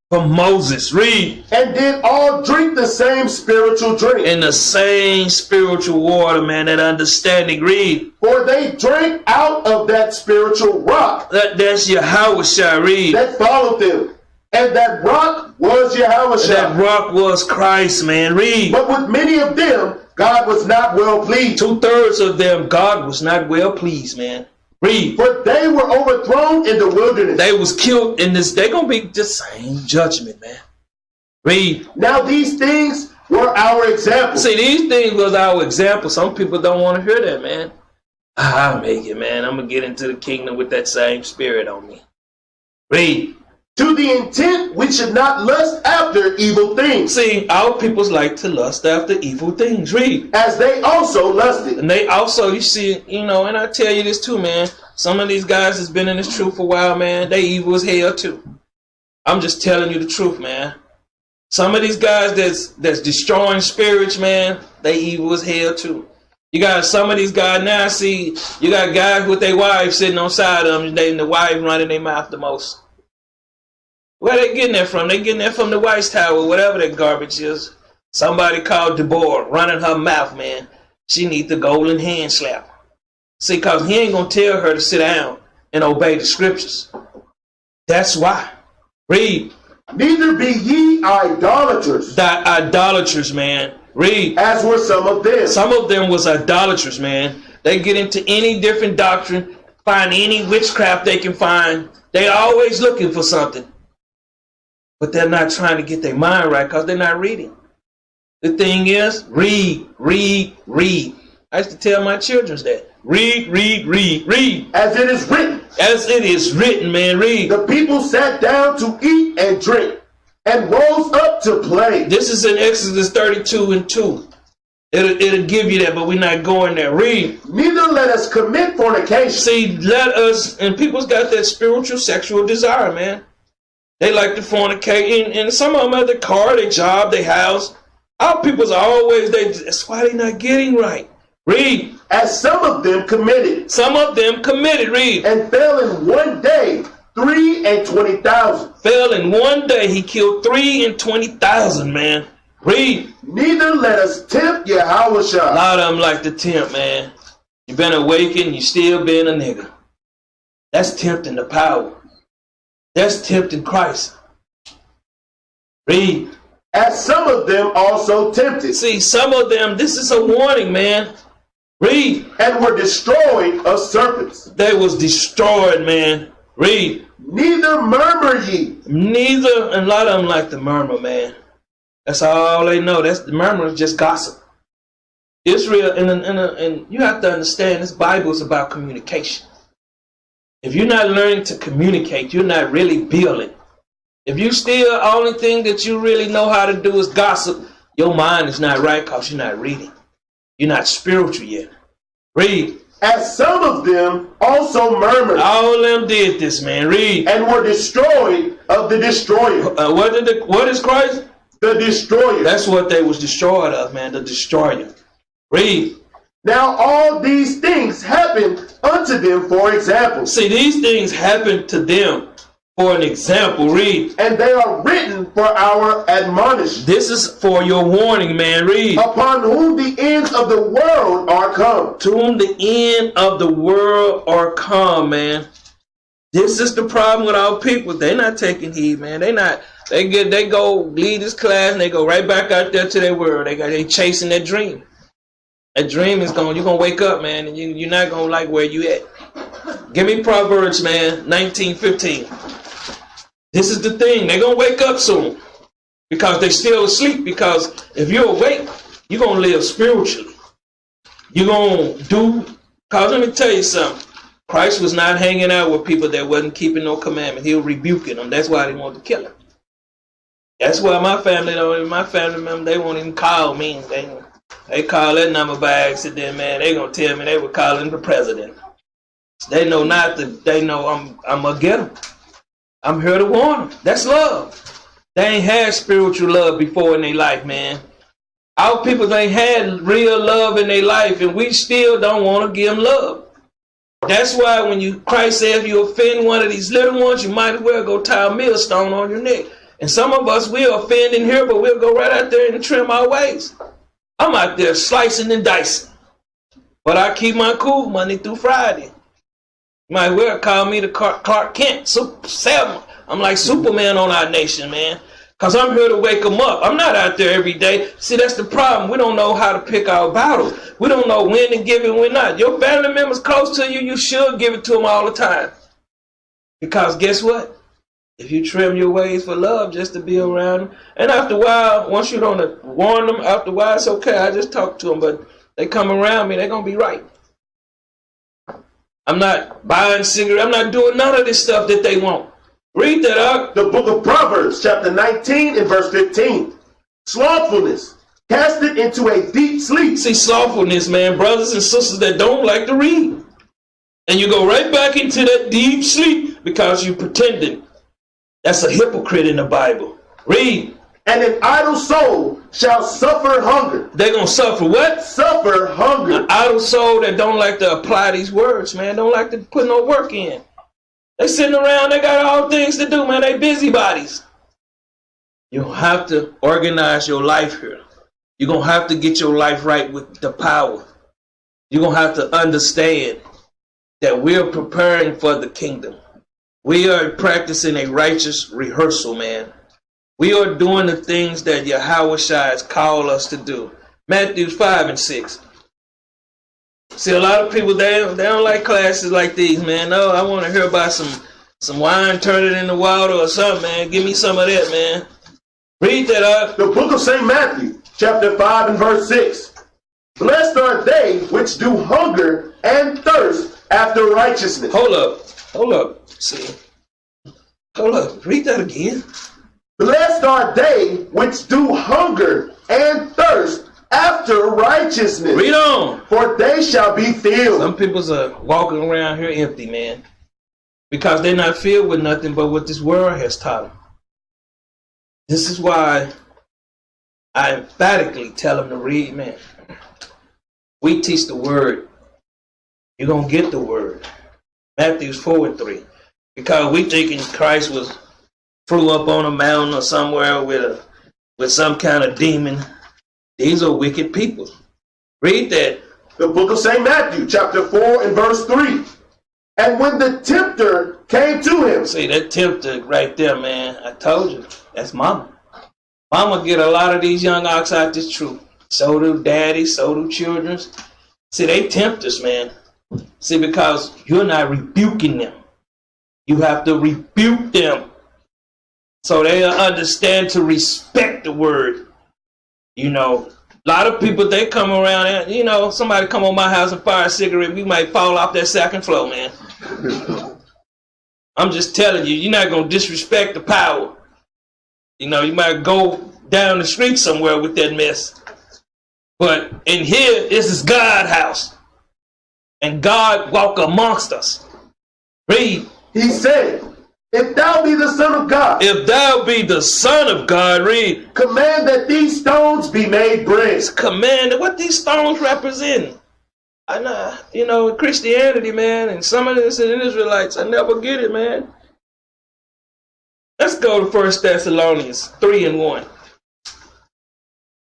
from Moses. Read. And did all drink the same spiritual drink. In the same spiritual water, man, that understanding. Read. For they drank out of that spiritual rock. That's Yahweh Shai. Read. That followed them. And that rock was Yahweh Shai. That rock was Christ, man. Read. But with many of them, God was not well pleased. 2/3 of them, God was not well pleased, man. Read. For they were overthrown in the wilderness. They was killed in this. They're going to be the same judgment, man. Read. Now these things were our example. See, these things was our example. Some people don't want to hear that, man. I'll make it, man. I'm going to get into the kingdom with that same spirit on me. Read. To the intent we should not lust after evil things. See, our peoples like to lust after evil things. Read. As they also lusted. And they also, you see, you know, and I tell you this too, man. Some of these guys that's been in this truth for a while, man, they evil as hell too. I'm just telling you the truth, man. Some of these guys that's destroying spirits, man, they evil as hell too. You got some of these guys now, see, you got guys with their wives sitting on side of them, and the wife running their mouth the most. Where they getting that from? They getting that from the White Tower, whatever that garbage is. Somebody called Deborah running her mouth, man. She need the golden hand slap. See, because he ain't going to tell her to sit down and obey the scriptures. That's why. Read. Neither be ye idolaters. The idolaters, man. Read. As were some of them. Some of them was idolaters, man. They get into any different doctrine, find any witchcraft they can find. They always looking for something. But they're not trying to get their mind right because they're not reading. The thing is, read, read, read. I used to tell my children that. Read, read, read, read. As it is written. As it is written, man, read. The people sat down to eat and drink and rose up to play. This is in Exodus 32 and 2. It'll give you that, but we're not going there. Read. Neither let us commit fornication. See, let us, and people's got that spiritual sexual desire, man. They like to fornicate, and some of them have their car, their job, their house. Our people's always, that's why they're not getting right. Read. As some of them committed. Some of them committed. Read. And fell in one day 23,000. Fell in one day. He killed 23,000, man. Read. Neither let us tempt Yahweh. A lot of them like to tempt, man. You been awakened, you still been a nigga. That's tempting the power. That's tempting Christ. Read. As some of them also tempted. See, some of them, this is a warning, man. Read. And were destroyed of serpents. They was destroyed, man. Read. Neither murmur ye. Neither, and a lot of them like to murmur, man. That's all they know. That's the murmur is just gossip. Israel, and you have to understand, this Bible is about communication. If you're not learning to communicate, you're not really building. If you still, only thing that you really know how to do is gossip, your mind is not right because you're not reading. You're not spiritual yet. Read. As some of them also murmured. All of them did this, man. Read. And were destroyed of the destroyer. What is Christ? The destroyer. That's what they was destroyed of, man. The destroyer. Read. Now all these things happened unto them for example. See, these things happened to them for an example. Read. And they are written for our admonition. This is for your warning, man. Read. Upon whom the ends of the world are come. To whom the end of the world are come, man. This is the problem with our people. They're not taking heed, man. They go lead this class and they go right back out there to their world. They chasing that dream. That dream is you're gonna wake up, man, and you're not gonna like where you at. Give me Proverbs, man, 19:15. This is the thing. They're gonna wake up soon. Because they still asleep. Because if you're awake, you're gonna live spiritually. You're gonna do, cause let me tell you something. Christ was not hanging out with people that wasn't keeping no commandment. He was rebuking them. That's why they wanted to kill him. That's why my family members, they won't even call me. They call that number by accident, man. They gonna tell me they were calling the president. They know not that. They know I'm gonna get them. I'm here to warn them. That's love. They ain't had spiritual love before in their life, man. Our people ain't had real love in their life, and we still don't want to give them love. That's why when Christ said if you offend one of these little ones, you might as well go tie a millstone on your neck. And some of us will offend in here, but we'll go right out there and trim our ways. I'm out there slicing and dicing. But I keep my cool Monday through Friday. Might well call me the Clark Kent. I'm like Superman on our nation, man. Because I'm here to wake them up. I'm not out there every day. See, that's the problem. We don't know how to pick our battles. We don't know when to give it, when not. Your family members close to you, you should give it to them all the time. Because guess what? If you trim your ways for love just to be around them, and after a while, once you don't warn them, after a while, it's okay. I just talk to them, but they come around me, they're going to be right. I'm not buying cigarettes. I'm not doing none of this stuff that they want. Read that up. The book of Proverbs, chapter 19 and verse 15. Slothfulness, cast it into a deep sleep. See, slothfulness, man, brothers and sisters that don't like to read. And you go right back into that deep sleep because you pretending. That's a hypocrite in the Bible. Read. And an idle soul shall suffer hunger. They're going to suffer what? Suffer hunger. An idle soul that don't like to apply these words, man. Don't like to put no work in. They sitting around, they got all things to do, man. They busybodies. You have to organize your life here. You're going to have to get your life right with the power. You're going to have to understand that we're preparing for the kingdom. We are practicing a righteous rehearsal, man. We are doing the things that Yahweh Shai has called us to do. Matthew 5 and 6. See, a lot of people, they don't like classes like these, man. No, I want to hear about some wine turning into water or something, man. Give me some of that, man. Read that up. The book of St. Matthew, chapter 5 and verse 6. Blessed are they which do hunger and thirst after righteousness. Hold up. See. Hold up. Read that again. Blessed are they which do hunger and thirst after righteousness. Read on. For they shall be filled. Some people's are walking around here empty, man. Because they're not filled with nothing but what this world has taught them. This is why I emphatically tell them to read, man. We teach the word. You're going to get the word. Matthew 4 and 3. Because we thinking Christ flew up on a mountain or somewhere with some kind of demon. These are wicked people. Read that. The book of St. Matthew, chapter 4 and verse 3. And when the tempter came to him. See, that tempter right there, man. I told you. That's mama. Mama get a lot of these young ox out this truth. So do daddy, so do children. See, they tempt us, man. See, because you're not rebuking them. You have to rebuke them. So they understand to respect the word. You know, a lot of people, they come around and, you know, somebody come on my house and fire a cigarette, we might fall off that second floor, man. I'm just telling you, you're not going to disrespect the power. You know, you might go down the street somewhere with that mess. But in here, this is God's house. And God walk amongst us. Read. He said, if thou be the Son of God. If thou be the Son of God, read. Command that these stones be made bread. Command what these stones represent. I know, you know, Christianity, man, and some of this in Israelites, I never get it, man. Let's go to 1 Thessalonians 3 and 1.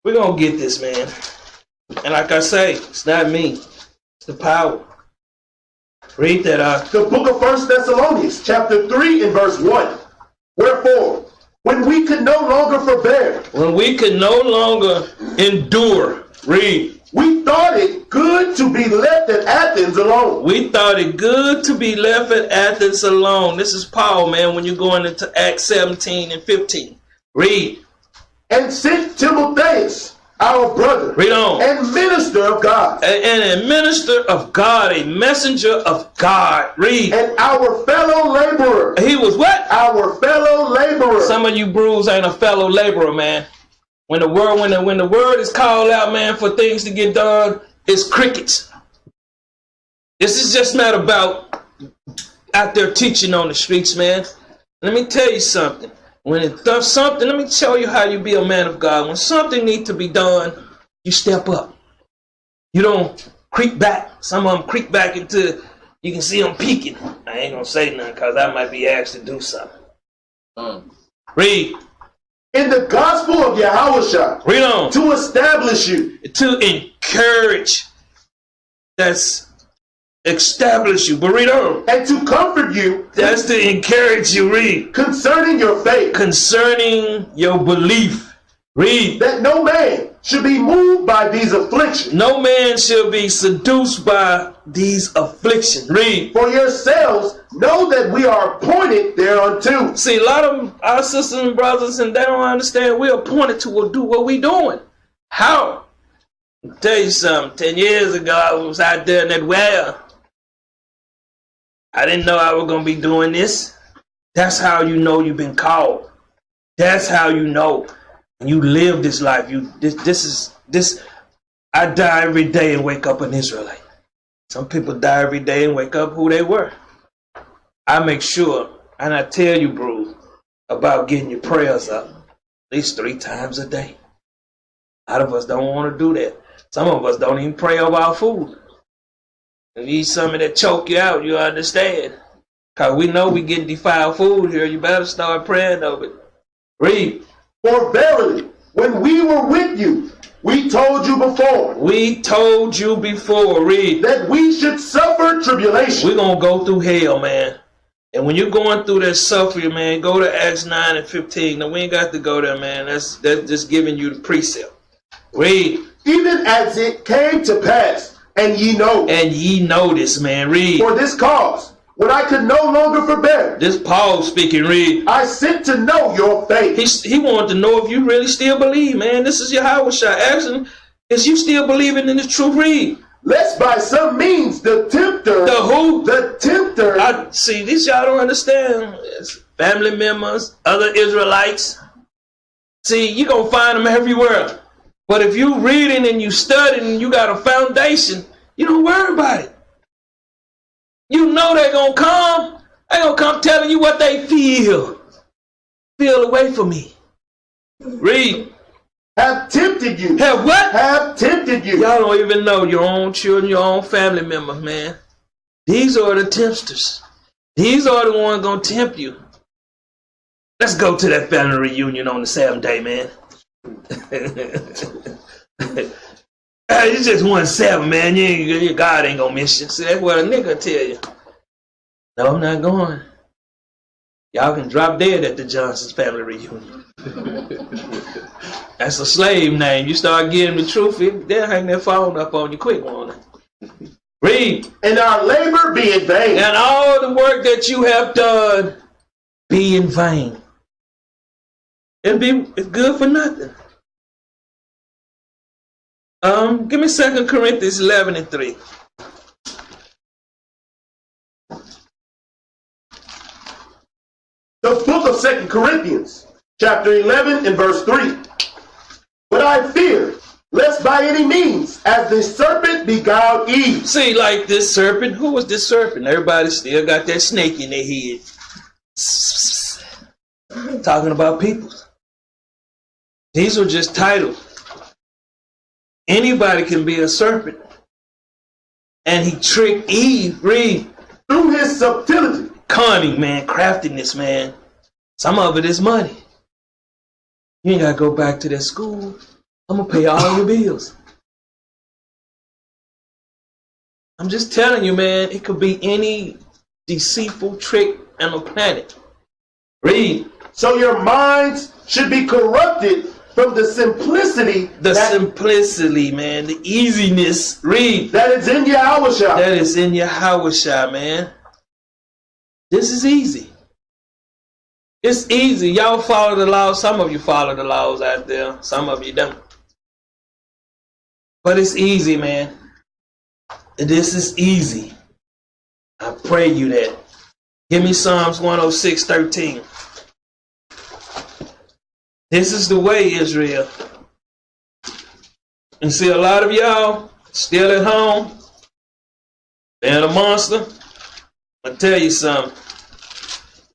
We're going to get this, man. And like I say, it's not me. It's the power. Read that out. The book of 1 Thessalonians, chapter 3 and verse 1. Wherefore, when we could no longer forbear. When we could no longer endure. Read. We thought it good to be left at Athens alone. We thought it good to be left at Athens alone. This is Paul, man, when you're going into Acts 17 and 15. Read. And sent Timotheus, our brother. Read on. And minister of God. And a minister of God, a messenger of God. Read. And our fellow laborer. He was what? Our fellow laborer. Some of you brews ain't a fellow laborer, man. When the word is called out, man, for things to get done, it's crickets. This is just not about out there teaching on the streets, man. Let me tell you something. When it does something, let me tell you how you be a man of God. When something needs to be done, you step up. You don't creep back. Some of them creep back into, you can see them peeking. I ain't gonna say nothing because I might be asked to do something. Read. In the gospel of Yahushua. Read on. To establish you. To encourage. That's establish you. But read on. And to comfort you. That's to encourage you. Read. Concerning your faith. Concerning your belief. Read. That no man should be moved by these afflictions. No man shall be seduced by these afflictions. Read. For yourselves know that we are appointed thereunto. See, a lot of our sisters and brothers, and they don't understand we're appointed to do what we're doing. How? I'll tell you something. 10 years ago, I was out there in that well. I didn't know I was going to be doing this. That's how you know you've been called. That's how you know when you live this life. I die every day and wake up an Israelite. Some people die every day and wake up who they were. I make sure, and I tell you, bro, about getting your prayers up at least 3 times a day. A lot of us don't want to do that. Some of us don't even pray over our food. If you eat something that choke you out, you understand. Because we know we get defiled food here. You better start praying over it. Read. For verily, when we were with you, we told you before. We told you before. Read. That we should suffer tribulation. We're going to go through hell, man. And when you're going through that suffering, man, go to Acts 9 and 15. Now, we ain't got to go there, man. That's just giving you the precept. Read. Even as it came to pass, and ye know. And ye know this, man. Read. For this cause, when I could no longer forbear. This Paul speaking. Read. I sent to know your faith. He wanted to know if you really still believe, man. This is Yahweh Shai asking, is you still believing in the true? Read. Lest by some means the tempter. The who? The tempter. I see, this y'all don't understand. It's family members, other Israelites. See, you're going to find them everywhere. But if you reading and you studying and you got a foundation, you don't worry about it. You know they're going to come. They're going to come telling you what they feel. Feel away from me. Read. Have tempted you. Have what? Have tempted you. Y'all don't even know your own children, your own family members, man. These are the tempters. These are the ones going to tempt you. Let's go to that family reunion on the 7th day, man. It's just 1-7, man. Your God ain't gonna miss you. See, that's what a nigga tell you. No, I'm not going. Y'all can drop dead at the Johnson's family reunion. That's a slave name. You start getting the truth, they'll hang their phone up on you quick on it. Read. And our labor be in vain. And all the work that you have done be in vain. It's good for nothing. Give me 2 Corinthians 11 and 3. The book of 2 Corinthians, chapter 11 and verse 3. But I fear, lest by any means, as the serpent beguiled Eve. See, like this serpent, who was this serpent? Everybody still got that snake in their head. Talking about people. These are just titles. Anybody can be a serpent. And he tricked Eve. Read. Through his subtlety. Cunning, man. Craftiness, man. Some of it is money. You ain't got to go back to that school. I'm going to pay all your bills. I'm just telling you, man. It could be any deceitful trick on the planet. Read. So your minds should be corrupted from the simplicity. Simplicity, man. The easiness. Read. That is in Yahweh Shai. That is in Yahweh Shai, man. This is easy. It's easy. Y'all follow the laws. Some of you follow the laws out there. Some of you don't. But it's easy, man. This is easy. I pray you that. Give me Psalms 106:13. This is the way, Israel. And see, a lot of y'all still at home. They're a monster. I'll tell you something.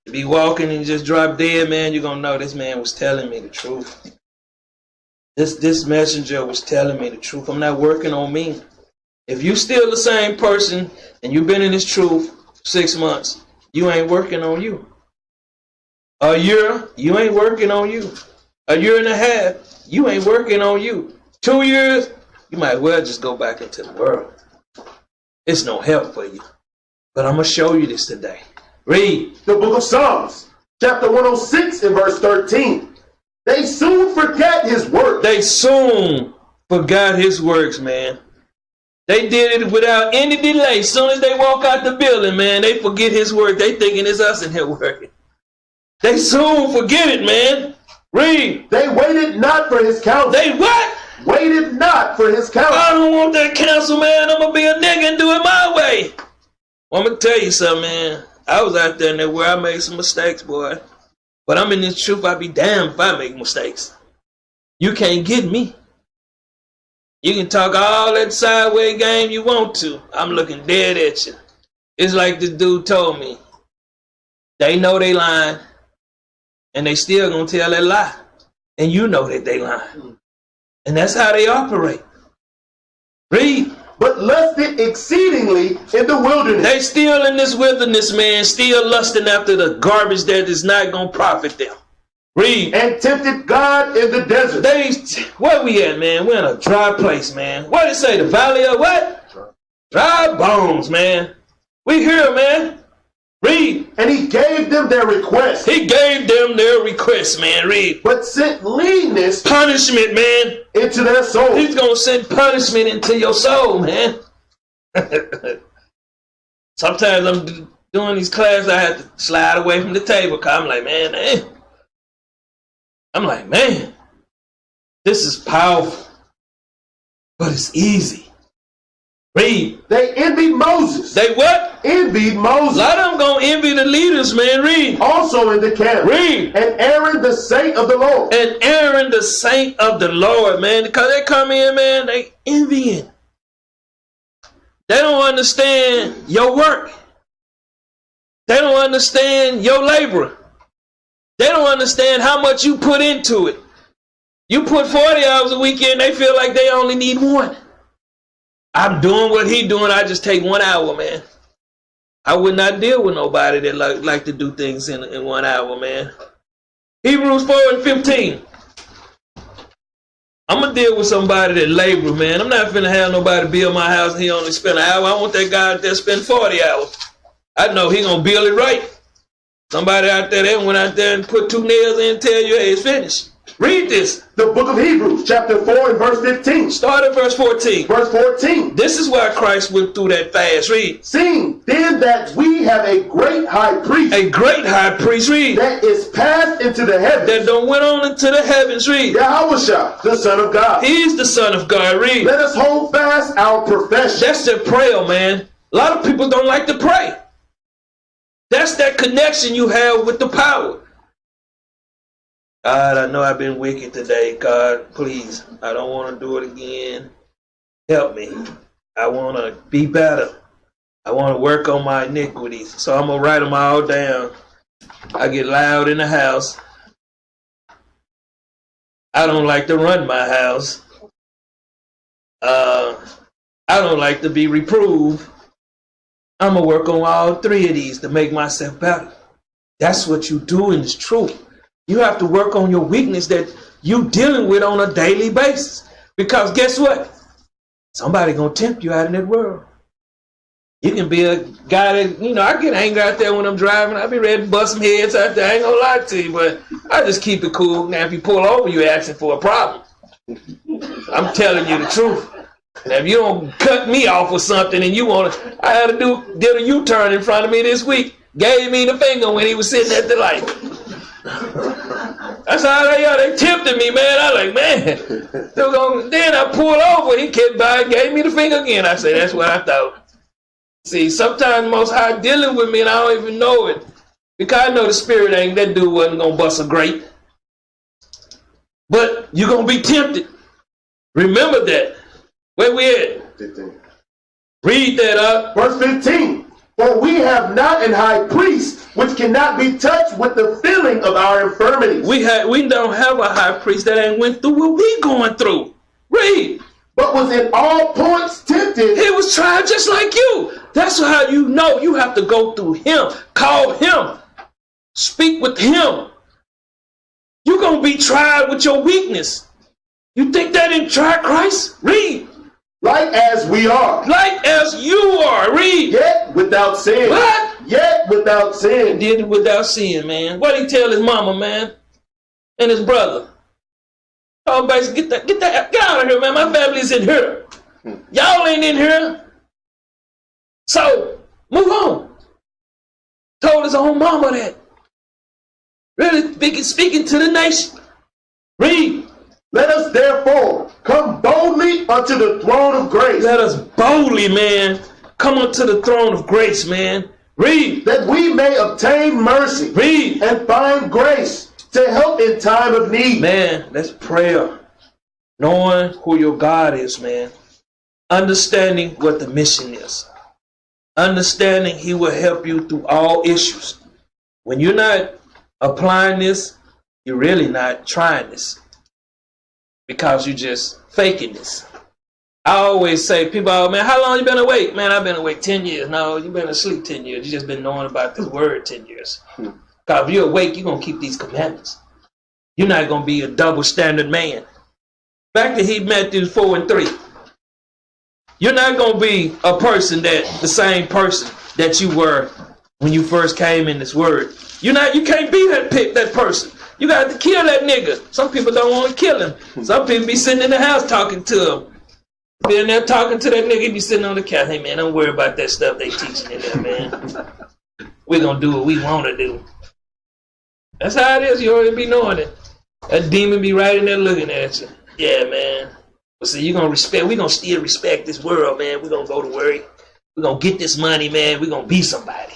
You be walking and just drop dead, man, you're going to know this man was telling me the truth. This messenger was telling me the truth. I'm not working on me. If you still the same person and you've been in this truth 6 months, you ain't working on you. A year, you ain't working on you. A year and a half, you ain't working on you. 2 years, you might well just go back into the world. It's no help for you. But I'm going to show you this today. Read. The book of Psalms, chapter 106 and verse 13. They soon forget his works. They soon forgot his works, man. They did it without any delay. As soon as they walk out the building, man, they forget his work. They thinking it's us in here working. They soon forget it, man. Read. They waited not for his counsel. They what? Waited not for his counsel. I don't want that counsel, man. I'm going to be a nigga and do it my way. Well, I'm going to tell you something, man. I was out there in that where I made some mistakes, boy. But I'm in this truth. I be damned if I make mistakes. You can't get me. You can talk all that sideways game you want to. I'm looking dead at you. It's like this dude told me. They know they lying, and they still gonna tell that lie. And you know that they lying. And that's how they operate. Read. But lusted exceedingly in the wilderness. They still in this wilderness, man, still lusting after the garbage that is not gonna profit them. Read. And tempted God in the desert. Where we at, man? We're in a dry place, man. What did it say? The valley of what? Dry bones, man. We here, man. Read. And he gave them their request. He gave them their request, man. Read. But sent leanness, punishment, man, into their soul. He's going to send punishment into your soul, man. Sometimes I'm doing these classes, I have to slide away from the table because I'm like, man, this is powerful, but it's easy. Read. They envied Moses. They what? Envied Moses. A lot of them gonna envy the leaders, man. Read. Also in the camp. Read. And Aaron, the saint of the Lord. And Aaron, the saint of the Lord, man. Because they come in, man, they envying. They don't understand your work. They don't understand your labor. They don't understand how much you put into it. You put 40 hours a weekend, they feel like they only need one. I'm doing what he doing, I just take 1 hour, man. I would not deal with nobody that like to do things in 1 hour, man. Hebrews 4:15. I'm going to deal with somebody that labor, man. I'm not finna have nobody build my house and he only spend an hour. I want that guy out there spend 40 hours. I know he going to build it right. Somebody out there, they went out there and put 2 nails in and tell you, hey, it's finished. Read this. The book of Hebrews, chapter 4 and verse 15. Start at verse 14. Verse 14. This is why Christ went through that fast. Read. Seeing then that we have a great high priest. A great high priest. Read. That is passed into the heavens. That don't went on into the heavens. Read. Yahushua, the Son of God. He's the Son of God. Read. Let us hold fast our profession. That's their prayer, man. A lot of people don't like to pray. That's that connection you have with the power. God, I know I've been wicked today. God, please, I don't want to do it again. Help me. I want to be better. I want to work on my iniquities. So I'm going to write them all down. I get loud in the house. I don't like to run my house. I don't like to be reproved. I'm going to work on all 3 of these to make myself better. That's what you do in this truth. You have to work on your weakness that you're dealing with on a daily basis. Because guess what? Somebody going to tempt you out in that world. You can be a guy that, I get angry out there when I'm driving. I be ready to bust some heads out there. I ain't going to lie to you, but I just keep it cool. Now, if you pull over, you're asking for a problem. I'm telling you the truth. Now, if you don't cut me off or something and you want to, I did a U-turn in front of me this week. Gave me the finger when he was sitting at the light. That's how they tempted me, man. I like, man. Then I pulled over. He kept by and gave me the finger again. I said, that's what I thought. See, sometimes Most High dealing with me and I don't even know it. Because I know the spirit ain't, that dude wasn't going to bust a grape. But you're going to be tempted. Remember that. Where we at? 15. Read that up. Verse 15. For we have not an high priest which cannot be touched with the feeling of our infirmities. We don't have a high priest that ain't went through what we going through. Read. But was in all points tempted. He was tried just like you. That's how you know you have to go through him. Call him. Speak with him. You're going to be tried with your weakness. You think that didn't try Christ? Read. Like as we are. Like as you are. Read. Yet without sin. What? Yet without sin. He did it without sin, man. What did he tell his mama, man? And his brother? Oh, basically, get out of here, man. My family's in here. Y'all ain't in here. So, move on. Told his own mama that. Really speaking to the nation. Read. Let us therefore come boldly unto the throne of grace. Let us boldly, man, come unto the throne of grace, man. Read. That we may obtain mercy. Read. And find grace to help in time of need. Man, that's prayer. Knowing who your God is, man. Understanding what the mission is. Understanding he will help you through all issues. When you're not applying this, you're really not trying this. Because you're just faking this. I always say, people, oh, man, how long you been awake? Man, I've been awake 10 years. No, you've been asleep 10 years. You just been knowing about this word 10 years. Because if you're awake, you're going to keep these commandments. You're not going to be a double standard man. Back to Matthew 4 and 3. You're not going to be a person the same person that you were when you first came in this word. You can't be that person. You got to kill that nigga. Some people don't want to kill him. Some people be sitting in the house talking to him. Being there talking to that nigga, be sitting on the couch. Hey man, don't worry about that stuff they teaching in there, man. We're going to do what we want to do. That's how it is. You already be knowing it. That demon be right in there looking at you. Yeah, man. But see, we're going to still respect this world, man. We're going to go to work. We're going to get this money, man. We're going to be somebody.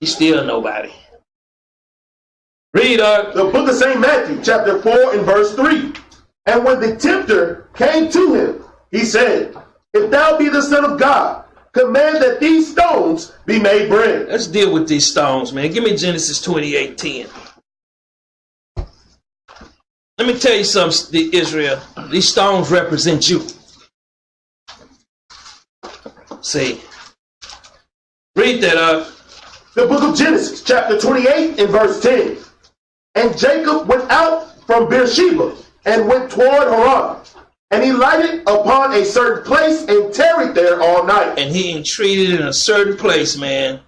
You still nobody. Read, the book of St. Matthew, chapter 4 and verse 3. And when the tempter came to him, he said, if thou be the Son of God, command that these stones be made bread. Let's deal with these stones, man. Give me Genesis 28:10. Let me tell you something, Israel. These stones represent you. See. Read that up. The book of Genesis, chapter 28 and verse 10. And Jacob went out from Beersheba and went toward Haran. And he lighted upon a certain place and tarried there all night. And he entreated in a certain place, man.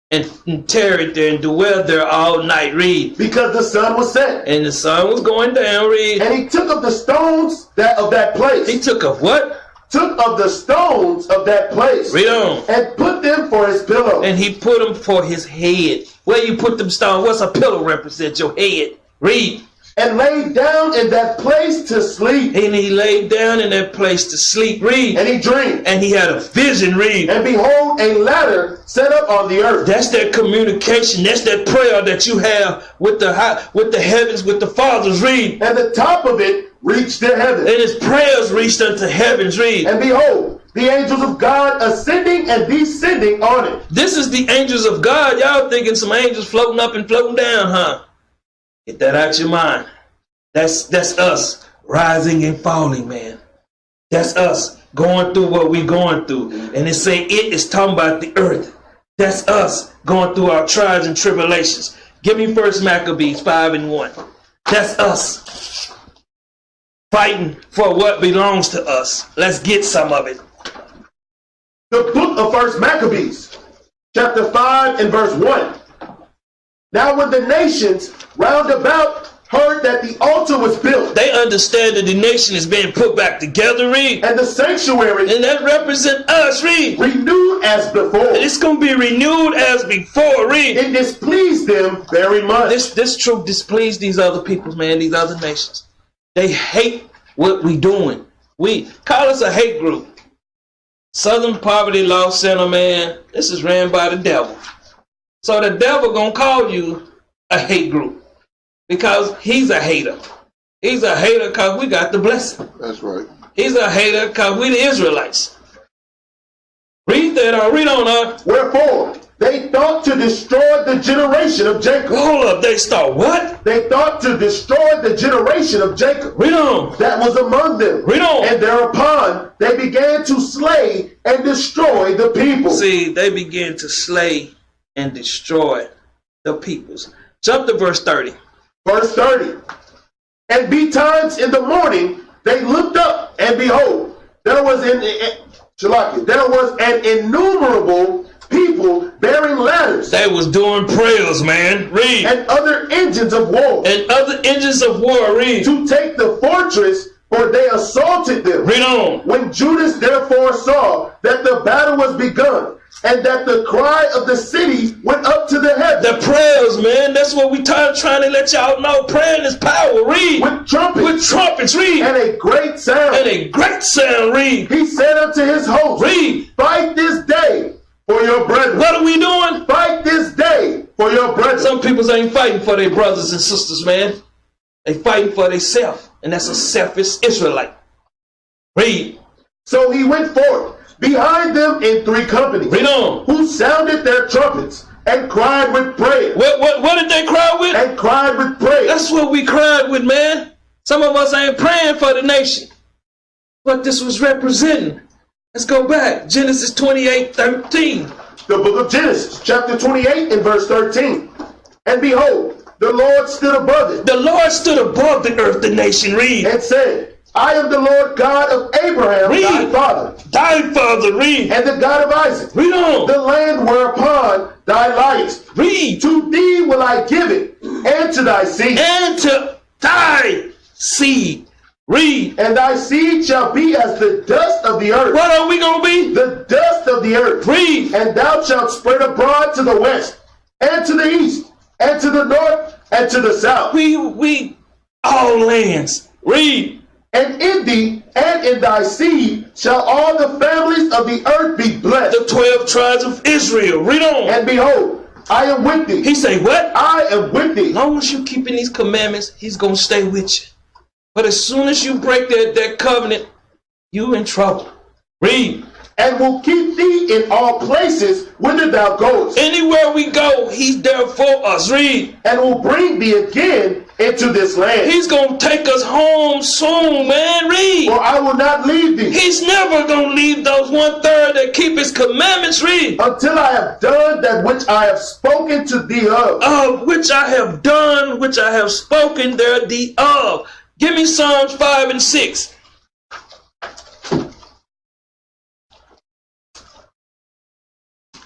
And tarried there and dwelled there all night. Read. Because the sun was set. And the sun was going down. Read. And he took of the stones of that place. He took of what? Took of the stones of that place. Read on. And put them for his pillow. And he put them for his head. Where you put them stones? What's a pillow represent? Your head. Read. And laid down in that place to sleep. And he laid down in that place to sleep. Read. And he dreamed. And he had a vision. Read. And behold, a ladder set up on the earth. That's that communication. That's that prayer that you have with the heavens, with the fathers. Read. And the top of it reached to heaven. And his prayers reached unto heavens. Read. And behold, the angels of God ascending and descending on it. This is the angels of God. Y'all thinking some angels floating up and floating down, huh? Get that out your mind. That's us rising and falling, man. That's us going through what we're going through. And it say it is talking about the earth. That's us going through our trials and tribulations. Give me 1 Maccabees 5 and 1. That's us fighting for what belongs to us. Let's get some of it. The book of 1 Maccabees, chapter 5 and verse 1. Now when the nations round about heard that the altar was built. They understand that the nation is being put back together, read. And the sanctuary. And that represents us, read. Renewed as before. And it's going to be renewed as before, read. It displeased them very much. This truth displeased these other peoples, man, these other nations. They hate what we doing. We call us a hate group. Southern Poverty Law Center, man, this is ran by the devil. So the devil gonna call you a hate group because he's a hater. He's a hater because we got the blessing. That's right. He's a hater because we the Israelites. Read that or read on up. Wherefore, they thought to destroy the generation of Jacob. Hold up, they start what? They thought to destroy the generation of Jacob. Read on. That was among them. Read on. And thereupon they began to slay and destroy the people. See, they began to slay and destroy the peoples. Jump to verse 30. Verse 30. And betimes in the morning they looked up, and behold, there was an innumerable people bearing ladders. They was doing prayers, man. Read. And other engines of war. And other engines of war. Read. To take the fortress, for they assaulted them. Read on. When Judas therefore saw that the battle was begun, and that the cry of the city went up to the heavens. The prayers, man. That's what we trying to let y'all know. Praying is power. Read. With trumpets. With trumpets. Read. And a great sound. And a great sound. Read. He said unto his host. Read. Fight this day, for your brethren. What are we doing? Fight this day for your brethren. Some people ain't fighting for their brothers and sisters, man. They fighting for themselves, and that's a selfish Israelite. Read. So he went forth behind them in 3 companies. Read on. Who sounded their trumpets and cried with prayer. What did they cry with? And cried with prayer. That's what we cried with, man. Some of us ain't praying for the nation. What this was representing. Let's go back. Genesis 28:13. The book of Genesis, chapter 28 and verse 13. And behold, the Lord stood above it. The Lord stood above the earth, the nation. Read. And said, I am the Lord God of Abraham, Read. thy father. Thy father. Read. And the God of Isaac. Read on. The land whereupon thou liest. Read. To thee will I give it, and to thy seed. And to thy seed. Read. And thy seed shall be as the dust of the earth. What are we going to be? The dust of the earth. Read. And thou shalt spread abroad to the west, and to the east, and to the north, and to the south. We all lands. Read. And in thee and in thy seed shall all the families of the earth be blessed. The 12 tribes of Israel. Read on. And behold, I am with thee. He say what? I am with thee. As long as you keeping these commandments, he's going to stay with you. But as soon as you break that covenant, you in trouble. Read. And will keep thee in all places whither thou goest. Anywhere we go, he's there for us. Read. And will bring thee again into this land. He's going to take us home soon, man. Read. For I will not leave thee. He's never going to leave those 1/3 that keep his commandments. Read. Until I have done that which I have spoken to thee of. Of which I have done, which I have spoken there thee of. Give me Psalms 5 and 6.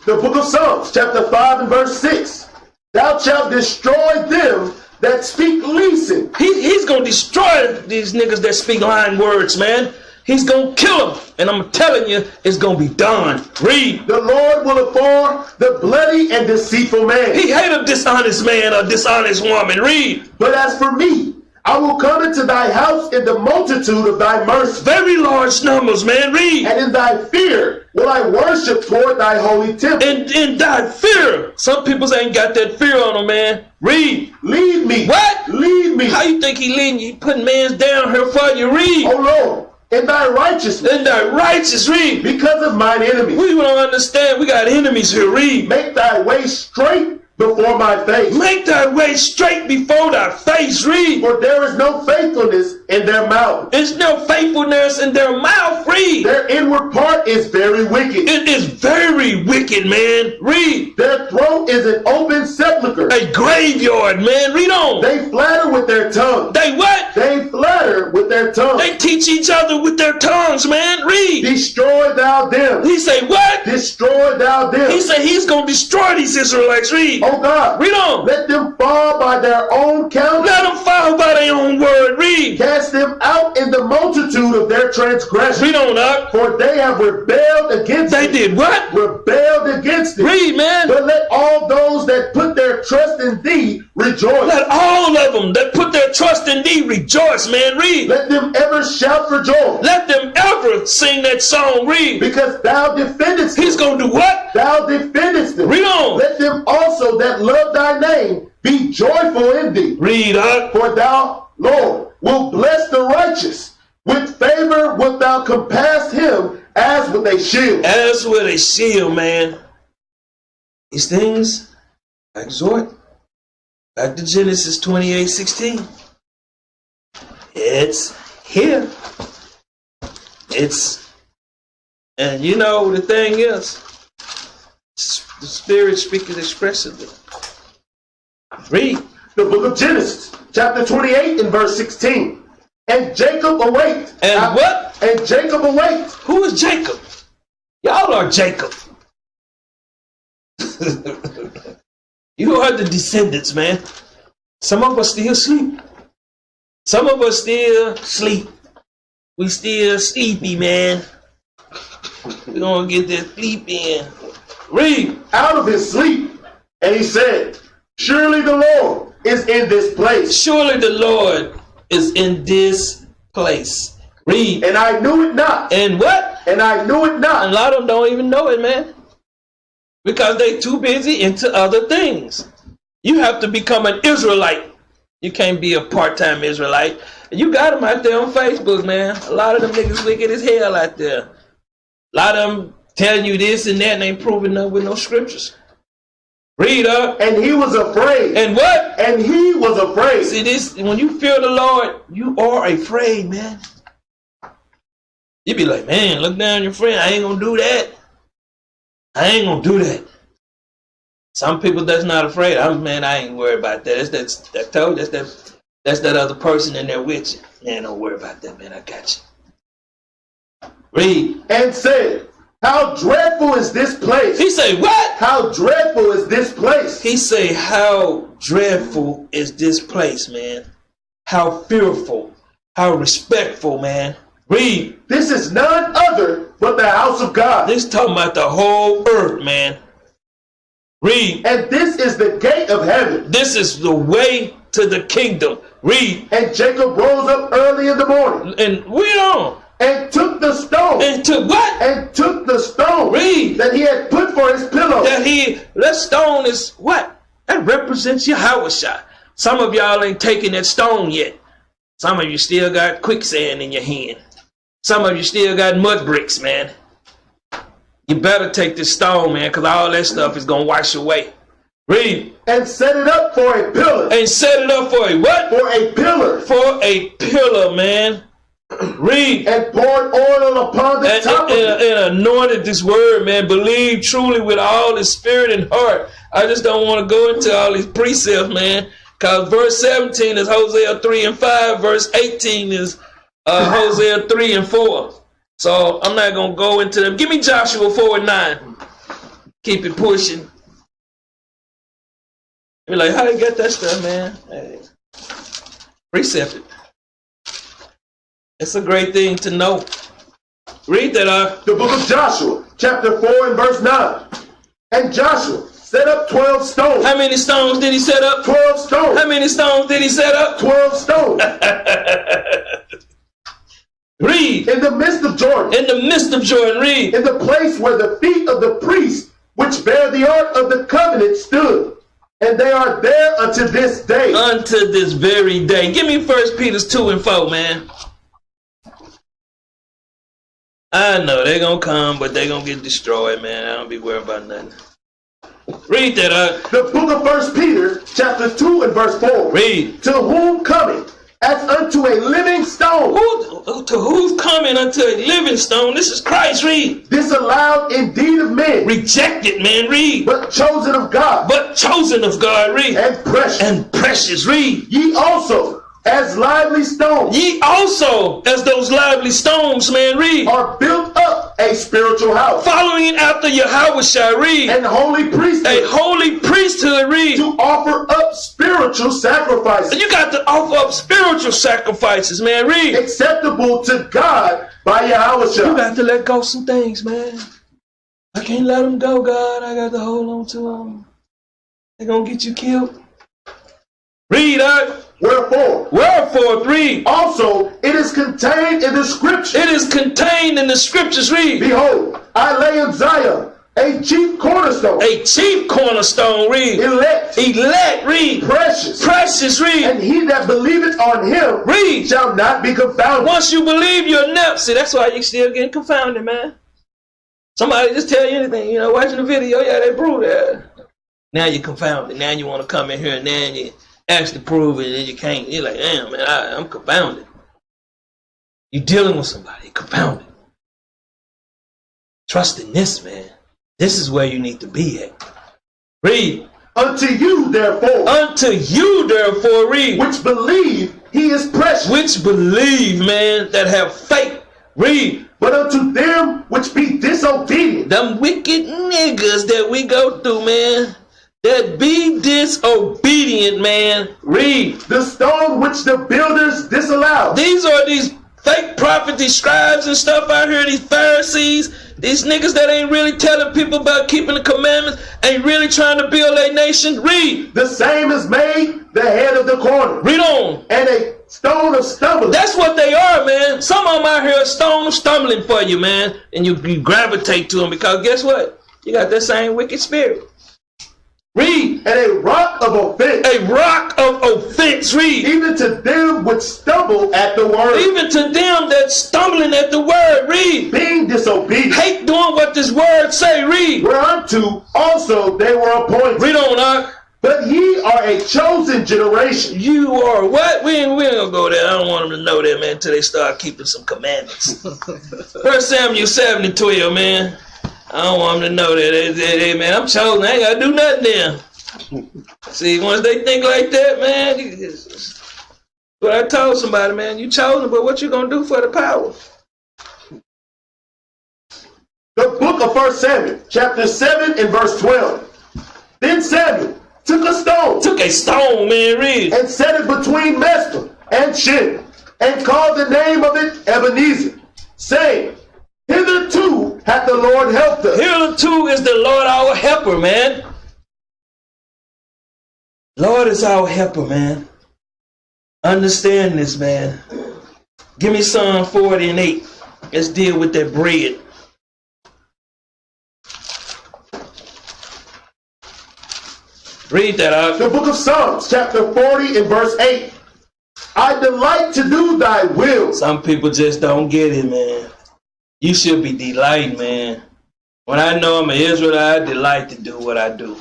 The book of Psalms, chapter 5 and verse 6. Thou shalt destroy them that speak leasing. He's going to destroy these niggas that speak lying words, man. He's going to kill them. And I'm telling you, it's going to be done. Read. The Lord will abhor the bloody and deceitful man. He hate a dishonest man or dishonest woman. Read. But as for me, I will come into thy house in the multitude of thy mercy. Very large numbers, man. Read. And in thy fear will I worship toward thy holy temple. And in thy fear. Some people ain't got that fear on them, man. Read. Lead me. What? Lead me. How you think he leading you? He putting man's down here for you. Read. O Lord, in thy righteousness. In thy righteous. Read. Because of mine enemies. We don't understand. We got enemies here. Read. Make thy way straight before my face. Make thy way straight before thy face. Read. For there is no faithfulness in their mouth. There's no faithfulness in their mouth. Read. Their inward part is very wicked. It is very wicked, man. Read. Their throat is an open sepulchre. A graveyard, man. Read on. They flatter with their tongue. They what? They flatter with their tongue. They teach each other with their tongues, man. Read. Destroy thou them. He say what? Destroy thou them. He say he's going to destroy these Israelites. Read. Oh God. Read on. Let them fall by their own count. Let them fall by their own word. Read. Cast them out in the multitude of their transgressions. Read on up. For they have rebelled against They thee. did what? Rebelled against thee. Read, man. But let all those that put their trust in thee rejoice. Let all of them that put their trust in thee rejoice, man. Read. Let them ever shout for joy. Let them ever sing that song. Read. Because thou defendest them. He's going to do what? Thou defendest them. Read on. Let them also that love thy name be joyful in thee. Read up. For thou, Lord, will bless the righteous. With favor wilt thou compass him as with a shield. As with a shield, man. These things, I exhort. Back to Genesis 28:16. It's here. And you know, the thing is, the Spirit speaking expressively. Read. The book of Genesis, chapter 28 and verse 16. And Jacob awaked. And what? And Jacob awaked. Who is Jacob? Y'all are Jacob. You are the descendants, man. Some of us still sleep. Some of us still sleep. We still sleepy, man. We're going to get that sleep in. Read. Out of his sleep. And he said, surely the Lord is in this place. Surely the Lord is in this place. Read. And I knew it not. And what? And I knew it A not. lot of them don't even know it, man. because they too busy into other things. You have to become an Israelite. You can't be a part-time Israelite. You got them out there on Facebook, man. A lot of them niggas wicked as hell out there. A lot of them telling you this and that and ain't proving nothing with no scriptures. Read up. And he was afraid. And what? And he was afraid. See this, when you fear the Lord, you are afraid, man. You be like, man, look down your friend. I ain't gonna do that. I ain't gonna do that. Some people that's not afraid. I ain't worried about that. That's that other person in there with you. Man, don't worry about that, man. I got you. Read. And said, how dreadful is this place? He say, what? How dreadful is this place? He say, how dreadful is this place, man? How fearful, how respectful, man. Read. This is none other but the house of God. This talking about the whole earth, man. Read. And this is the gate of heaven. This is the way to the kingdom. Read. And Jacob rose up early in the morning. And read on. And took the stone. And took what? And took the stone. Read. That he had put for his pillow. That stone is what? That represents Yahweh. Some of y'all ain't taking that stone yet. Some of you still got quicksand in your hand. Some of you still got mud bricks, man. You better take this stone, man, because all that stuff is going to wash away. Read. And set it up for a pillar. And set it up for a what? For a pillar. For a pillar, man. Read. And poured oil upon the top of it. And anointed this word, man. Believe truly with all his spirit and heart. I just don't want to go into all these precepts, man. Because verse 17 is Hosea 3 and 5. Verse 18 is Hosea 3 and 4. So I'm not going to go into them. Give me Joshua 4 and 9. Keep it pushing. Be like, how you get that stuff, man? Hey. Precept it. It's a great thing to know. Read that. The book of Joshua, chapter 4 and verse 9. And Joshua set up 12 stones. How many stones did he set up? 12 stones. How many stones did he set up? 12 stones. Read. In the midst of Jordan. In the midst of Jordan. Read. In the place where the feet of the priests, which bear the ark of the covenant, stood. And they are there unto this day. Unto this very day. Give me 1 Peter 2 and 4, man. I know they're going to come, but they're going to get destroyed, man. I don't be worried about nothing. Read that. The book of 1 Peter, chapter 2 and verse 4. Read. To whom coming as unto a living stone. To who's coming unto a living stone? This is Christ. Read. Disallowed indeed of men. Rejected, man. Read. But chosen of God. But chosen of God. Read. And precious. And precious. Read. Ye also, as lively stones. Ye also, as those lively stones, man. Read. Are built up a spiritual house. Following after Yahweh shall read. And holy priesthood. A holy priesthood. Read. To offer up spiritual sacrifices. You got to offer up spiritual sacrifices, man. Read. Acceptable to God by Yahweh. You got to let go some things, man. I can't let them go, God. I got to hold on to them. They're going to get you killed. Read out. Wherefore, read. Also, it is contained in the scriptures. It is contained in the scriptures. Read. Behold, I lay in Zion a chief cornerstone. A chief cornerstone. Read. Elect. Read. Precious. Read. And he that believeth on him, read, shall not be confounded. Once you believe, you're never. See, that's why you still getting confounded, man. Somebody just tell you anything, watching the video, yeah, they prove that. Now you're confounded. Now you want to come in here and then you actually prove it and you can't. You're like, damn, man, I'm confounded. You're dealing with somebody, confounded. Trust in this, man. This is where you need to be at. Read. Unto you, therefore, read. Which believe he is precious. Which believe, man, that have faith. Read. But unto them which be disobedient. Them wicked niggas that we go through, man. That be disobedient, man. Read. The stone which the builders disallowed. These are these fake prophets, these scribes and stuff out here, these Pharisees, these niggas that ain't really telling people about keeping the commandments, ain't really trying to build a nation. Read. The same is made the head of the corner. Read on. And a stone of stumbling. That's what they are, man. Some of them out here are stone of stumbling for you, man. And you gravitate to them because guess what? You got that same wicked spirit. Read. And a rock of offense. A rock of offense. Read. Even to them which stumble at the word. Even to them that stumbling at the word. Read. Being disobedient. Hate doing what this word say. Read. Whereunto also they were appointed. Read on up. But ye are a chosen generation. You are what? We ain't gonna go there. I don't want them to know that, man, until they start keeping some commandments. 1 Samuel 7:12, man. I don't want them to know that. Hey, man, I'm chosen. I ain't gotta do nothing there. See, once they think like that, man, but I told somebody, man, you chosen, but what you gonna do for the power? The book of 1 Samuel, chapter 7 and verse 12. Then Samuel took a stone. Took a stone, man, read. And set it between Mespah and Shin, and called the name of it Ebenezer, saying, hitherto hath the Lord helped us. Hitherto is the Lord our helper, man. Lord is our helper, man. Understand this, man. Give me Psalm 40:8. Let's deal with that bread. Read that out. The book of Psalms, chapter 40 and verse 8. I delight to do thy will. Some people just don't get it, man. You should be delighting, man. When I know I'm an Israelite, I delight to do what I do.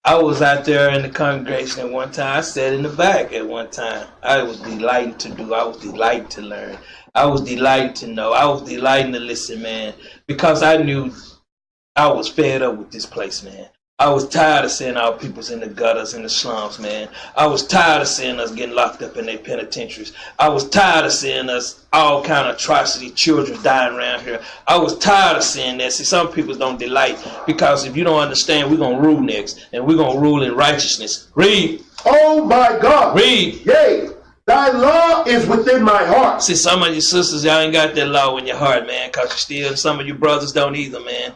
I was out there in the congregation at one time. I sat in the back at one time. I was delighting to do. I was delighting to learn. I was delighting to know. I was delighting to listen, man. Because I knew I was fed up with this place, man. I was tired of seeing our peoples in the gutters and the slums, man. I was tired of seeing us getting locked up in their penitentiaries. I was tired of seeing us all kind of atrocity, children dying around here. I was tired of seeing that. See, some people don't delight because if you don't understand, we're going to rule next, and we're going to rule in righteousness. Read. Oh my God. Read. Yea, thy law is within my heart. See, some of your sisters, y'all ain't got that law in your heart, man, because you still, some of your brothers don't either, man.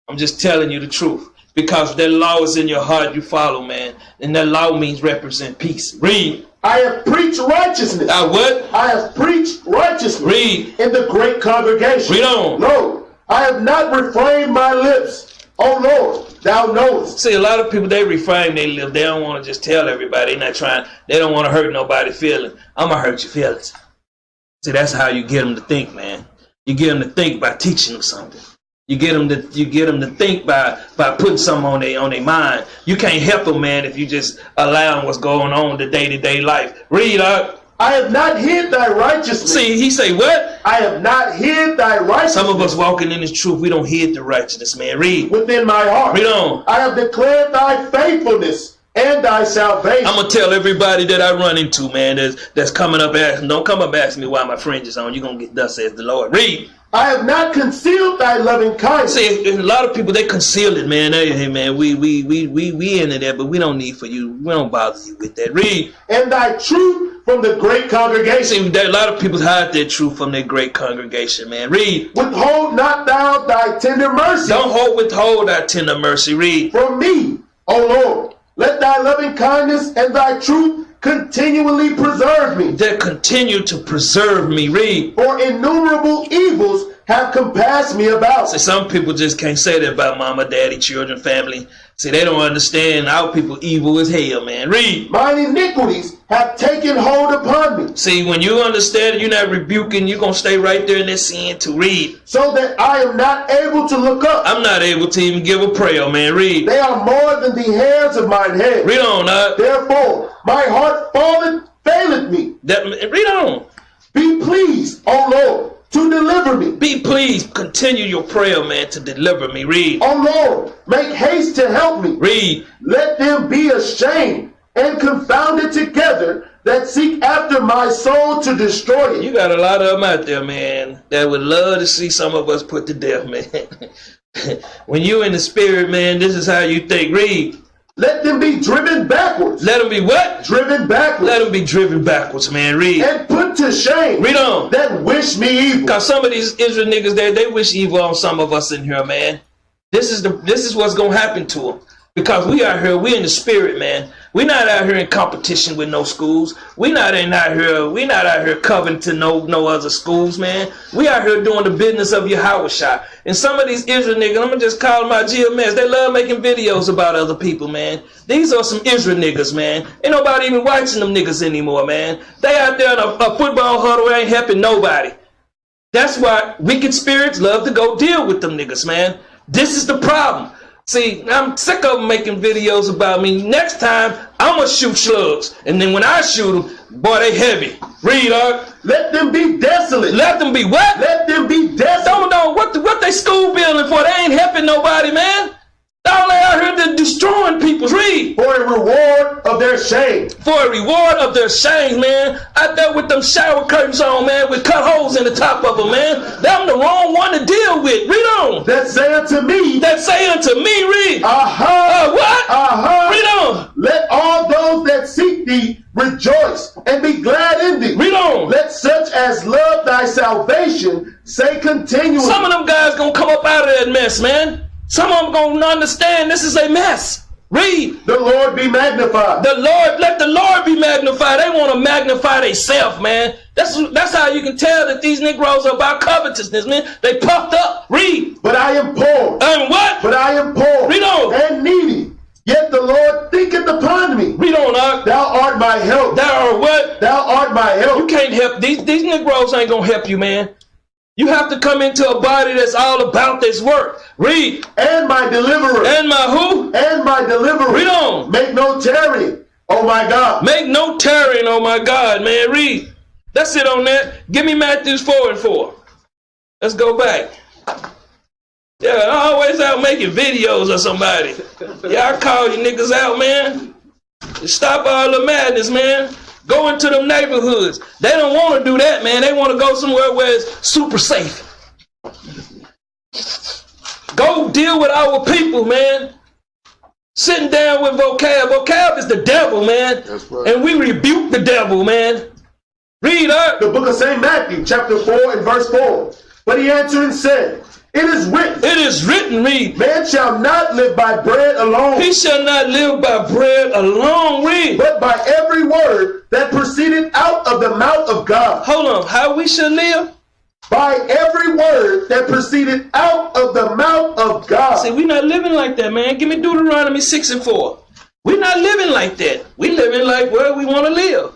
I'm just telling you the truth. Because that law is in your heart, you follow, man. And that law means represent peace. Read. I have preached righteousness. I what? I have preached righteousness. Read. In the great congregation. Read on. Lo, I have not refrained my lips. O Lord, thou knowest. See, a lot of people, they refrain their lips. They don't want to just tell everybody. They're not trying. They don't want to hurt nobody's feelings. I'm going to hurt your feelings. See, that's how you get them to think, man. You get them to think by teaching them something. You get them to think by putting something on their mind. You can't help them, man, if you just allow what's going on in the day-to-day life. Read up. I have not hid thy righteousness. See, he say what? I have not hid thy righteousness. Some of us walking in this truth, we don't hid the righteousness, man. Read. Within my heart. Read on. I have declared thy faithfulness and thy salvation. I'm going to tell everybody that I run into, man, that's coming up asking, don't come up asking me why my fringe is on. You're going to get thus says the Lord. Read. I have not concealed thy loving kindness. See, a lot of people, they conceal it, man. Hey, man, we into that, but we don't need for you. We don't bother you with that. Read. And thy truth from the great congregation. See, a lot of people hide their truth from their great congregation, man. Read. Withhold not thou thy tender mercy. Don't withhold thy tender mercy. Read. From me, O Lord, let thy loving kindness and thy truth continually preserve me. That continue to preserve me. Read. For innumerable evils have compassed me about. See, some people just can't say that about mama, daddy, children, family. See, they don't understand our people evil as hell, man. Read. Mine iniquities have taken hold upon me. See, when you understand, you're not rebuking, you're going to stay right there in that sin to read. So that I am not able to look up. I'm not able to even give a prayer, man. Read. They are more than the hairs of mine head. Read on, Therefore, my heart faileth me. Read on. Be pleased, O Lord, to deliver me. Be pleased. Continue your prayer, man, to deliver me. Read. O Lord, make haste to help me. Read. Let them be ashamed and confounded together that seek after my soul to destroy it. You got a lot of them out there, man, that would love to see some of us put to death, man. When you in the spirit, man, this is how you think. Read. Let them be driven backwards. Let them be what? Driven backwards. Let them be driven backwards, man. Read. And put to shame. Read on. That wish me evil. Because some of these Israel niggas, they wish evil on some of us in here, man. This is what's going to happen to them. Because we are here, we in the spirit, man. We not out here in competition with no schools. We not out here coveting no other schools, man. We out here doing the business of Yahweh. And some of these Israel niggas, I'm gonna just call them out GMS. They love making videos about other people, man. These are some Israel niggas, man. Ain't nobody even watching them niggas anymore, man. They out there in a football huddle, ain't helping nobody. That's why wicked spirits love to go deal with them niggas, man. This is the problem. See, I'm sick of them making videos about me. Next time, I'm going to shoot slugs. And then when I shoot them, boy, they heavy. Read, let them be desolate. Let them be what? Let them be desolate. Don't know what they school building for. They ain't helping nobody, man. All they out here destroying people. Read. For a reward of their shame. For a reward of their shame, man. Out there with them shower curtains on, man, with cut holes in the top of them, man. Them the wrong one to deal with. Read on. That say unto me. That say unto me, read. What? Read on. Let all those that seek thee rejoice and be glad in thee. Read on. Let such as love thy salvation say continually. Some of them guys gonna come up out of that mess, man. Some of them gonna understand this is a mess. Read. The Lord be magnified. Let the Lord be magnified. They want to magnify themselves, man. That's how you can tell that these Negroes are about covetousness, man. They puffed up. Read. But I am poor. I'm what? But I am poor. Read on. And needy. Yet the Lord thinketh upon me. Read on, Ark. Thou art my help. Thou art what? Thou art my help. You can't help. These Negroes ain't gonna help you, man. You have to come into a body that's all about this work. Read. And my deliverer. And my who? And my deliverer. Read on. Make no tarrying, oh my God. Make no tarrying, oh my God, man. Read. That's it on that. Give me Matthew 4:4. Let's go back. Yeah, I always out making videos of somebody. Yeah, I call you niggas out, man. Stop all the madness, man. Go into them neighborhoods. They don't want to do that, man. They want to go somewhere where it's super safe. Go deal with our people, man. Sitting down with Vocab. Vocab is the devil, man. That's right. And we rebuke the devil, man. Read up. The book of St. Matthew, chapter 4 and verse 4. But he answered and said, It is written. It is written, read. Man shall not live by bread alone. He shall not live by bread alone, read. But by every word that proceeded out of the mouth of God. Hold on. How we should live? By every word that proceeded out of the mouth of God. See, we not living like that, man. Give me Deuteronomy 6:4. We're not living like that. We living like where we want to live.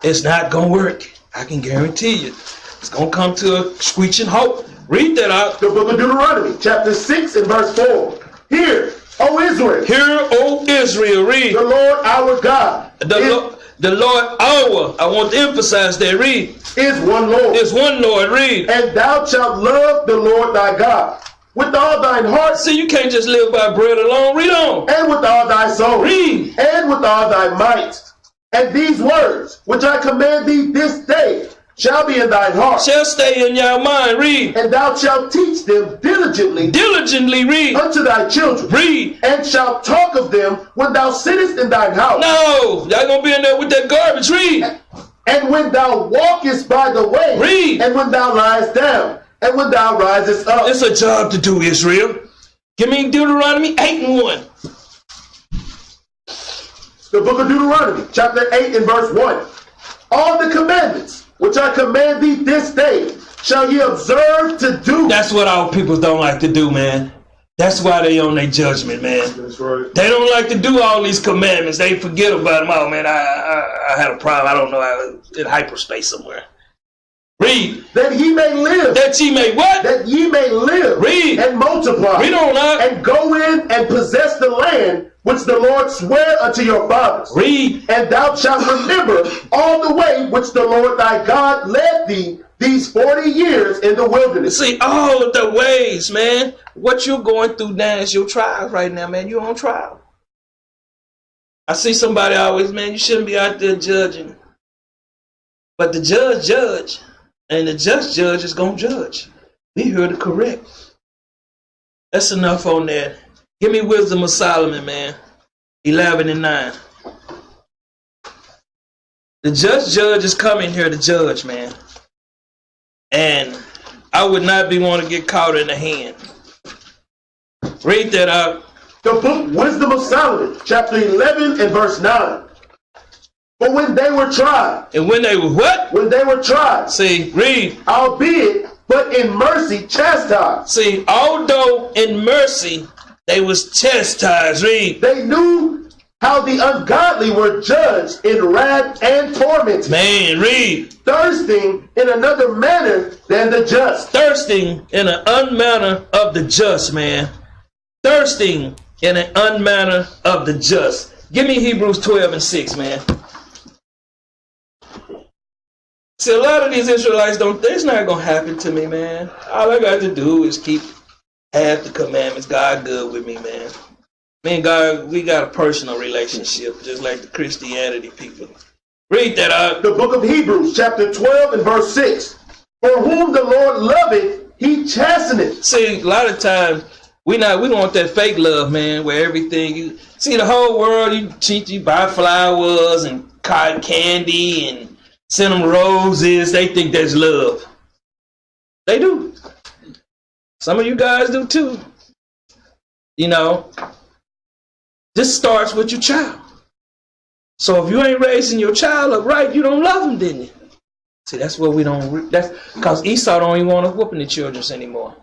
It's not going to work. I can guarantee you. It's going to come to a screeching halt. Read that out. The book of Deuteronomy, chapter 6 and verse 4. Hear, O Israel. Hear, O Israel, read. The Lord our God. The Lord our, I want to emphasize that, read. Is one Lord. Is one Lord, read. And thou shalt love the Lord thy God with all thine heart. See, you can't just live by bread alone. Read on. And with all thy soul. Read. And with all thy might. And these words, which I command thee this day, shall be in thine heart. Shall stay in your mind. Read. And thou shalt teach them diligently. Diligently, read. Unto thy children. Read. And shalt talk of them when thou sittest in thine house. No, y'all gonna be in there with that garbage. Read. And when thou walkest by the way. Read. And when thou liest down. And when thou risest up. It's a job to do, Israel. Give me Deuteronomy 8:1. The book of Deuteronomy, chapter 8 and verse 1. All the commandments which I command thee this day shall ye observe to do. That's what our people don't like to do, man. That's why they on their judgment, man. That's right. They don't like to do all these commandments. They forget about them. Oh, man, I had a problem. I don't know. I was in hyperspace somewhere. Read. That ye may live. That ye may what? That ye may live. Read. And multiply. Read on up. And go in and possess the land which the Lord sware unto your fathers. Read. And thou shalt remember all the way which the Lord thy God led thee these 40 years in the wilderness. See, all of the ways, man. What you're going through now is your trials right now, man. You're on trial. I see somebody always, man, you shouldn't be out there judging. But the judge. And the judge is going to judge. We here to correct. That's enough on that. Give me Wisdom of Solomon, man. 11:9. The judge is coming here to judge, man. And I would not be want to get caught in the hand. Read that out. The book Wisdom of Solomon, chapter 11 and verse 9. But when they were tried. And when they were what? When they were tried. See, read. Albeit, but in mercy chastised. See, although in mercy they was chastised. Read. They knew how the ungodly were judged in wrath and torment. Man, read. Thirsting in another manner than the just. Thirsting in an unmanner of the just, man. Thirsting in an unmanner of the just. Give me Hebrews 12 and 6, man. See, a lot of these Israelites don't, it's not going to happen to me, man. All I got to do is keep half the commandments. God good with me, man. Me and God, we got a personal relationship, just like the Christianity people. Read that out. The book of Hebrews, chapter 12 and verse 6. For whom the Lord loveth, he chasteneth. See, a lot of times, we want that fake love, man, where everything, you see the whole world, you buy flowers and cotton candy and send them roses. They think that's love. They do. Some of you guys do too. You know, this starts with your child. So if you ain't raising your child up right, you don't love them, didn't you? See, that's what we don't, that's because Esau don't even want us whooping the children anymore.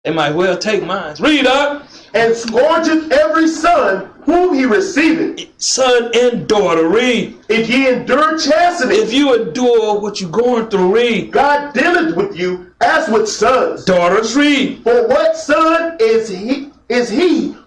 They might well take mine. Read up. And scourgeth every son whom he receiveth. Son and daughter, read. If ye endure chastening. If you endure what you're going through, read. God dealeth with you as with sons. Daughters, read. For what son is he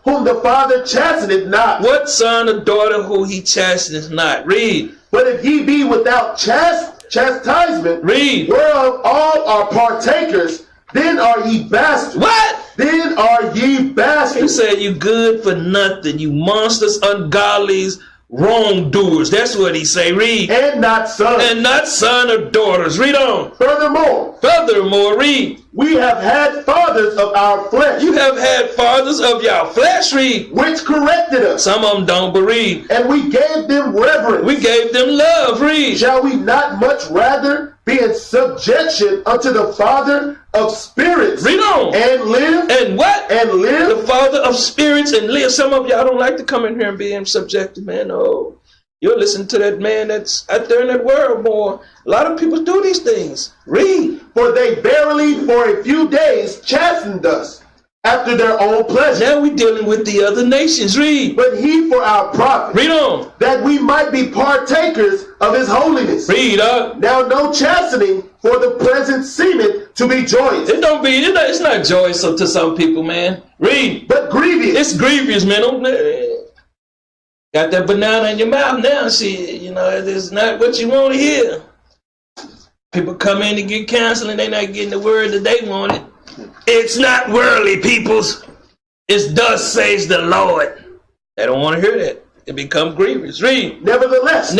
whom the father chasteneth not? What son or daughter who he chasteneth not? Read. But if ye be without chastisement, read. Whereof all are partakers, then are ye bastards. What? Then are ye bastards. He said you good for nothing, you monsters, ungodlies, wrongdoers. That's what he say. Read. And not sons. And not son or daughters. Read on. Furthermore, read. We have had fathers of our flesh. You have had fathers of your flesh, read. Which corrected us. Some of them don't, but read. And we gave them reverence. We gave them love, read. Shall we not much rather be in subjection unto the Father of spirits? Read on. And live. And what? And live. The Father of spirits and live. Some of y'all don't like to come in here and be in subjected, man. Oh, you're listening to that man that's out there in that world, boy. A lot of people do these things. Read. For they verily for a few days chastened us after their own pleasure. Now we're dealing with the other nations. Read. But he for our profit. Read on. That we might be partakers of his holiness. Read up. Now no chastening for the present seemeth to be joyous. It's not joyous to some people, man. Read. But grievous. It's grievous, man. Got that banana in your mouth now. See, you know, it's not what you want to hear. People come in to get counseling, they're not getting the word that they wanted. It's not worldly, peoples. It's thus says the Lord. They don't want to hear that. It become grievous. Read. Nevertheless,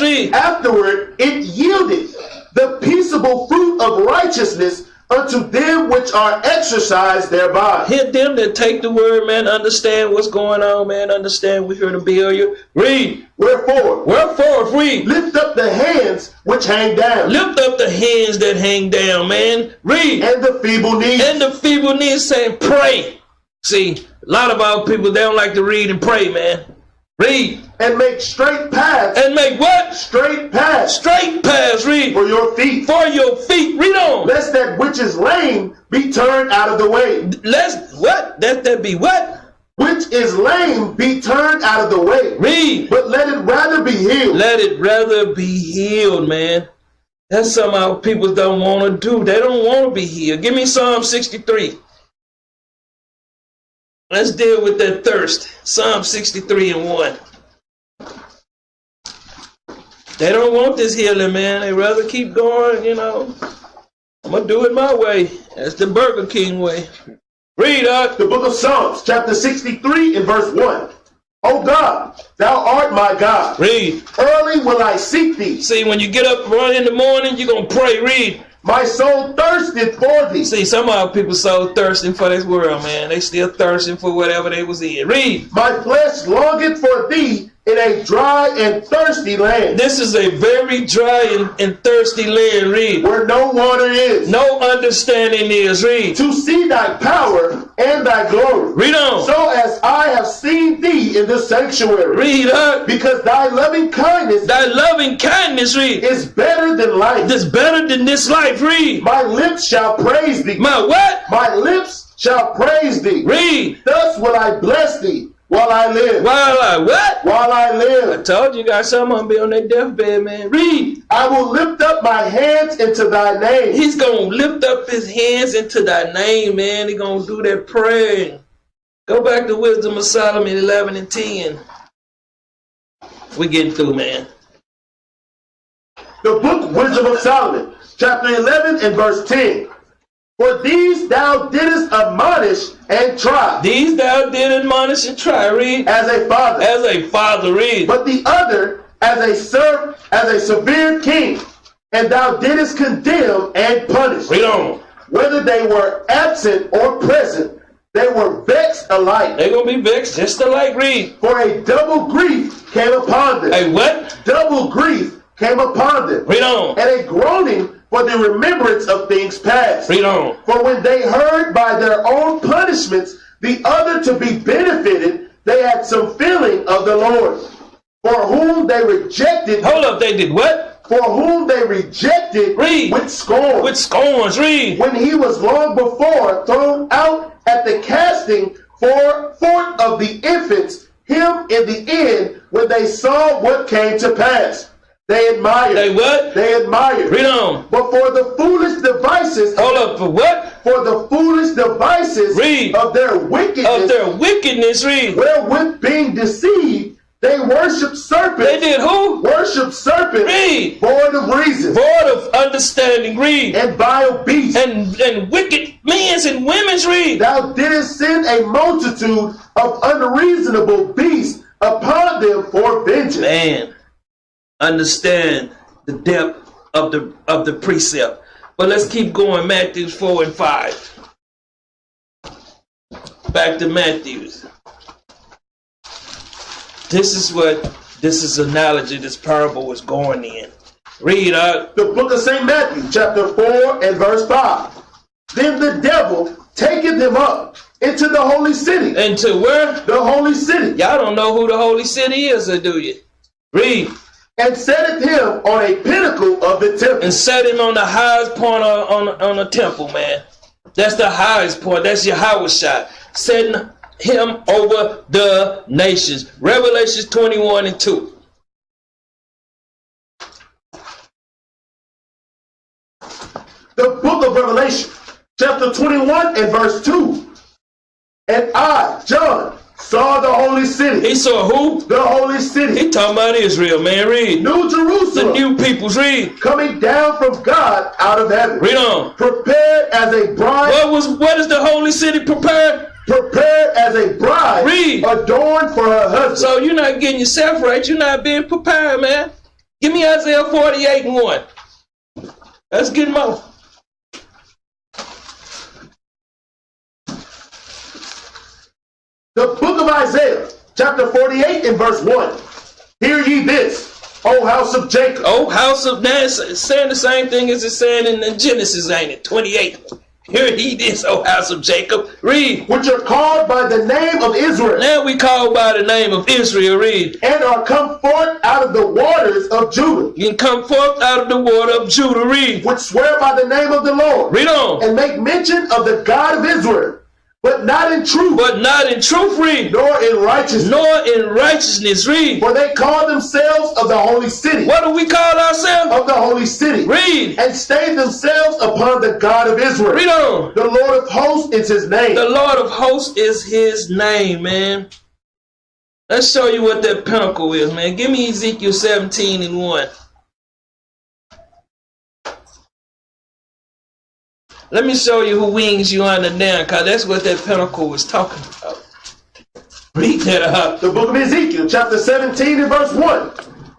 read. Afterward it yielded the peaceable fruit of righteousness unto them which are exercised thereby. Hit them that take the word, man, understand what's going on, man, understand we're here to build you. Read. Wherefore, read. Lift up the hands which hang down. Lift up the hands that hang down, man. Read. And the feeble knees. And the feeble knees, saying pray. See, a lot of our people, they don't like to read and pray, man. Read. And make straight paths. And make what? Straight paths. Straight paths, read. For your feet. For your feet, read on. Lest that which is lame be turned out of the way. Lest what? That be what? Which is lame be turned out of the way. Read. But let it rather be healed. Let it rather be healed, man. That's something our people don't want to do. They don't want to be healed. Give me Psalm 63. Let's deal with that thirst. Psalm 63 and 1. They don't want this healing, man. They rather keep going, you know. I'm going to do it my way. That's the Burger King way. Read up. The book of Psalms, chapter 63 and verse 1. O God, thou art my God. Read. Early will I seek thee. See, when you get up in the morning, you're going to pray. Read. My soul thirsteth for thee. See, some of our people so thirsting for this world, man. They still thirsting for whatever they was in. Read. My flesh longeth for thee in a dry and thirsty land. This is a very dry and thirsty land. Read. Where no water is. No understanding is. Read. To see thy power and thy glory. Read on. So as I have seen thee in the sanctuary. Read up. Because thy loving kindness. Thy loving kindness. Read. Is better than life. It's better than this life. Read. My lips shall praise thee. My what? My lips shall praise thee. Read. Thus will I bless thee. While I live. While I what? While I live. I told you guys some of them be on their deathbed, man. Read. I will lift up my hands into thy name. He's going to lift up his hands into thy name, man. He's going to do that praying. Go back to Wisdom of Solomon 11 and 10. We're getting through, man. The book Wisdom of Solomon, chapter 11 and verse 10. For these thou didst admonish and try. These thou did admonish and try. Read. As a father. As a father. Read. But the other as a severe king. And thou didst condemn and punish. Read on. Whether they were absent or present, they were vexed alike. They're going to be vexed just alike. Read. For a double grief came upon them. A what? Double grief came upon them. Read on. And a groaning for the remembrance of things past. Read on. For when they heard by their own punishments the other to be benefited, they had some feeling of the Lord. For whom they rejected. Hold up, they did what? For whom they rejected. Read. With scorn. With scorns. Read. When he was long before thrown out at the casting forth of the infants, him in the end, when they saw what came to pass. They admired. They what? They admired. Read on. But for the foolish devices. Hold up, for what? For the foolish devices. Read. Of their wickedness. Of their wickedness. Read. Wherewith being deceived, they worship serpents. They did who? Worship serpents. Read. Void of reason. Void of understanding. Read. And vile beasts. And wicked men's and women's. Read. Thou didst send a multitude of unreasonable beasts upon them for vengeance. Man. Understand the depth of the precept. But let's keep going. Matthew 4 and 5. Back to Matthews. This is analogy this parable is going in. Read out. The book of St. Matthew, chapter 4 and verse 5. Then the devil taketh him up into the holy city. Into where? The holy city. Y'all don't know who the holy city is, or do you? Read. And setteth him on a pinnacle of the temple. And set him on the highest point on a temple, man. That's the highest point. That's Yahweh shot. Setting him over the nations. Revelations 21 and 2. The book of Revelation, chapter 21 and verse 2. And I, John, saw the holy city. He saw who? The holy city. He talking about Israel, man. Read. New Jerusalem. The new peoples. Read. Coming down from God out of heaven. Read on. Prepared as a bride. What is the holy city prepared? Prepared as a bride. Read. Adorned for her husband. So you're not getting yourself right. You're not being prepared, man. Give me Isaiah 48 and 1. Let's get more. The book of Isaiah, chapter 48 and verse 1. Hear ye this, O house of Jacob. Oh, house of Dan, saying the same thing as it's saying in Genesis, ain't it? 28. Hear ye this, O house of Jacob. Read. Which are called by the name of Israel. Now we call by the name of Israel. Read. And are come forth out of the waters of Judah. You can come forth out of the water of Judah. Read. Which swear by the name of the Lord. Read on. And make mention of the God of Israel. But not in truth. But not in truth. Read. Nor in righteousness. Nor in righteousness. Read. For they call themselves of the holy city. What do we call ourselves? Of the holy city. Read. And stay themselves upon the God of Israel. Read on. The Lord of hosts is his name. The Lord of hosts is his name, man. Let's show you what that pinnacle is, man. Give me Ezekiel 17 and 1. Let me show you who wings you under now, because that's what that pinnacle was talking about. Read that up. The book of Ezekiel, chapter 17 and verse 1.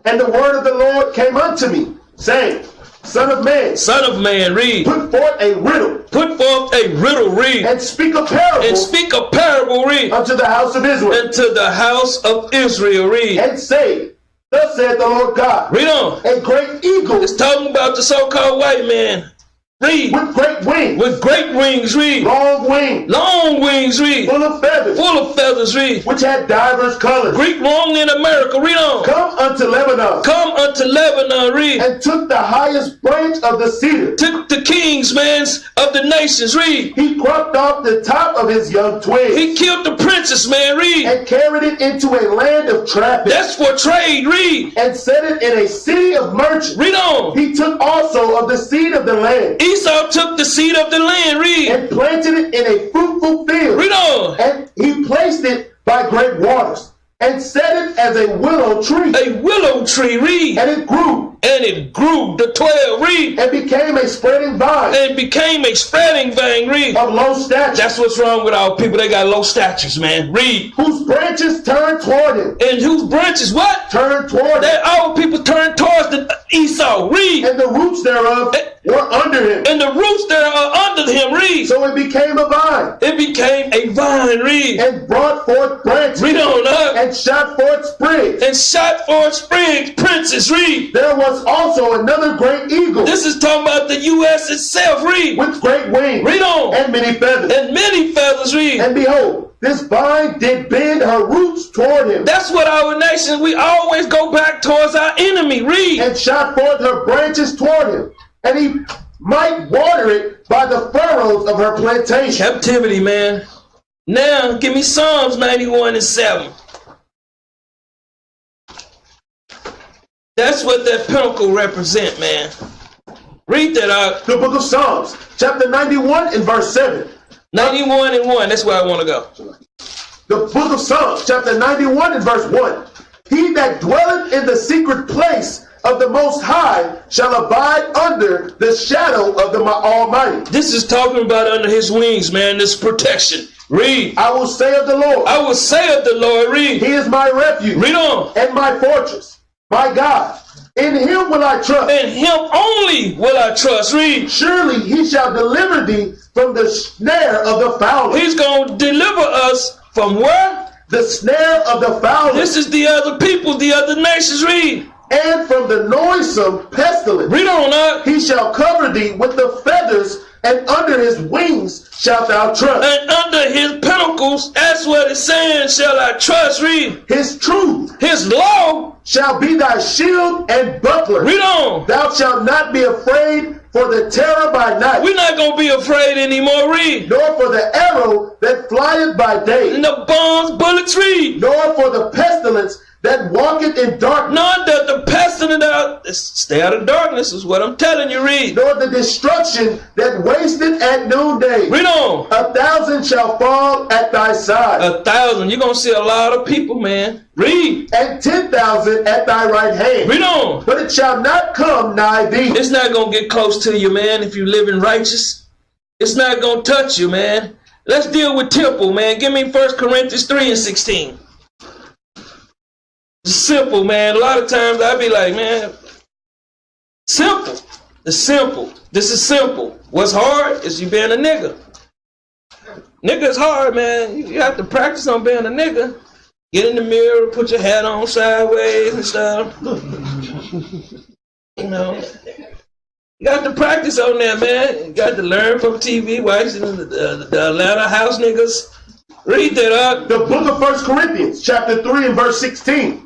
And the word of the Lord came unto me, saying, Son of man, Son of man, read. put forth a riddle. Put forth a riddle, read. And speak a parable. And speak a parable, read. Unto the house of Israel. Unto the house of Israel, read. And say, thus saith the Lord God. Read on. A great eagle. It's talking about the so-called white man. Read. With great wings. With great wings, read. Long wings. Long wings, read. Full of feathers. Full of feathers, read. Which had divers colors. Greek wrong in America, read on. Come unto Lebanon. Come unto Lebanon, read. And took the highest branch of the cedar. Took the kings, man, of the nations, read. He cropped off the top of his young twigs. He killed the princess, man, read. And carried it into a land of trapping. That's for trade, read. And set it in a city of merchants. Read on. He took also of the seed of the land. Esau took the seed of the land, read. And planted it in a fruitful field. Read on. And he placed it by great waters. And set it as a willow tree. A willow tree, read. And it grew. And it grew, the 12, read. And became a spreading vine. And became a spreading vine, read. Of low stature. That's what's wrong with our people. They got low statures, man. Read. Whose branches turned toward him. And whose branches what? Turned toward that him. our people turned towards the Esau. Read. And the roots thereof were under him. And the roots there are under him. Read. So it became a vine. It became a vine. Read. And brought forth branches. Read on up. And shot forth sprigs. And shot forth sprigs. Princes. Read. There was also another great eagle. This is talking about the U.S. itself. Read. With great wings. Read on. And many feathers. And many feathers. Read. And behold, this vine did bend her roots toward him. That's what our nation, we always go back towards our enemy. Read. And shot forth her branches toward him. And he might water it by the furrows of her plantation. Captivity, man. Now, give me Psalms 91:7. That's what that pinnacle represent, man. Read that out. The book of Psalms, chapter 91 and verse 7. 91:1. That's where I want to go. The book of Psalms, chapter 91 and verse 1. He that dwelleth in the secret place of the Most High shall abide under the shadow of the Almighty. This is talking about under his wings, man. This protection. Read. I will say of the Lord. I will say of the Lord. Read. He is my refuge. Read on. And my fortress, my God. In him will I trust. In him only will I trust. Read. Surely he shall deliver thee from the snare of the fowler. He's going to deliver us from where? The snare of the fowler. This is the other people, the other nations. Read. And from the noisome pestilence. Read on up. He shall cover thee with the feathers, and under his wings shalt thou trust. And under his pinnacles, that's what it's saying, shall I trust. Read. His truth. His law Shall be thy shield and buckler. Read on. Thou shalt not be afraid for the terror by night. We're not going to be afraid anymore. Read. Nor for the arrow that flieth by day. And the bombs, bullets. Read. Nor for the pestilence that walketh in darkness. Nor the pestilence out. Stay out of darkness is what I'm telling you. Read. Nor the destruction that wasteth at noonday. Read on. 1,000 shall fall at thy side. 1,000. You're going to see a lot of people, man. Read. And 10,000 at thy right hand. Read on. But it shall not come nigh thee. It's not going to get close to you, man, if you live in righteous. It's not going to touch you, man. Let's deal with temple, man. Give me 1 Corinthians 3:16. It's simple, man. A lot of times I be like, man, simple. It's simple. This is simple. What's hard is you being a nigga. Nigga is hard, man. You have to practice on being a nigga. Get in the mirror, put your hat on sideways and stuff. You know, you got to practice on that, man. You got to learn from TV, watching the Atlanta house niggas. Read that up. The book of 1 Corinthians, chapter 3 and verse 16.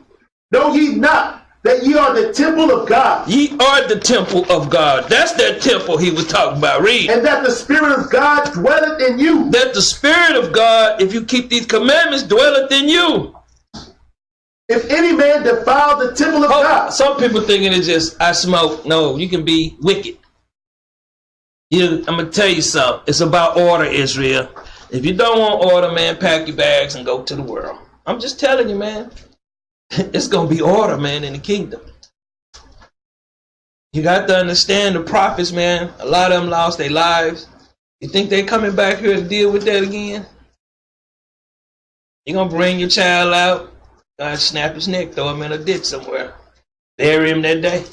Know ye not that ye are the temple of God? Ye are the temple of God. That's that temple he was talking about. Read. And that the Spirit of God dwelleth in you. That the Spirit of God, if you keep these commandments, dwelleth in you. If any man defile the temple of God. Some people thinking it's just, I smoke. No, you can be wicked. I'm going to tell you something. It's about order, Israel. If you don't want order, man, pack your bags and go to the world. I'm just telling you, man. It's going to be order, man, in the kingdom. You got to understand the prophets, man. A lot of them lost their lives. You think they're coming back here to deal with that again? You're going to bring your child out, snap his neck, throw him in a ditch somewhere. Bury him that day.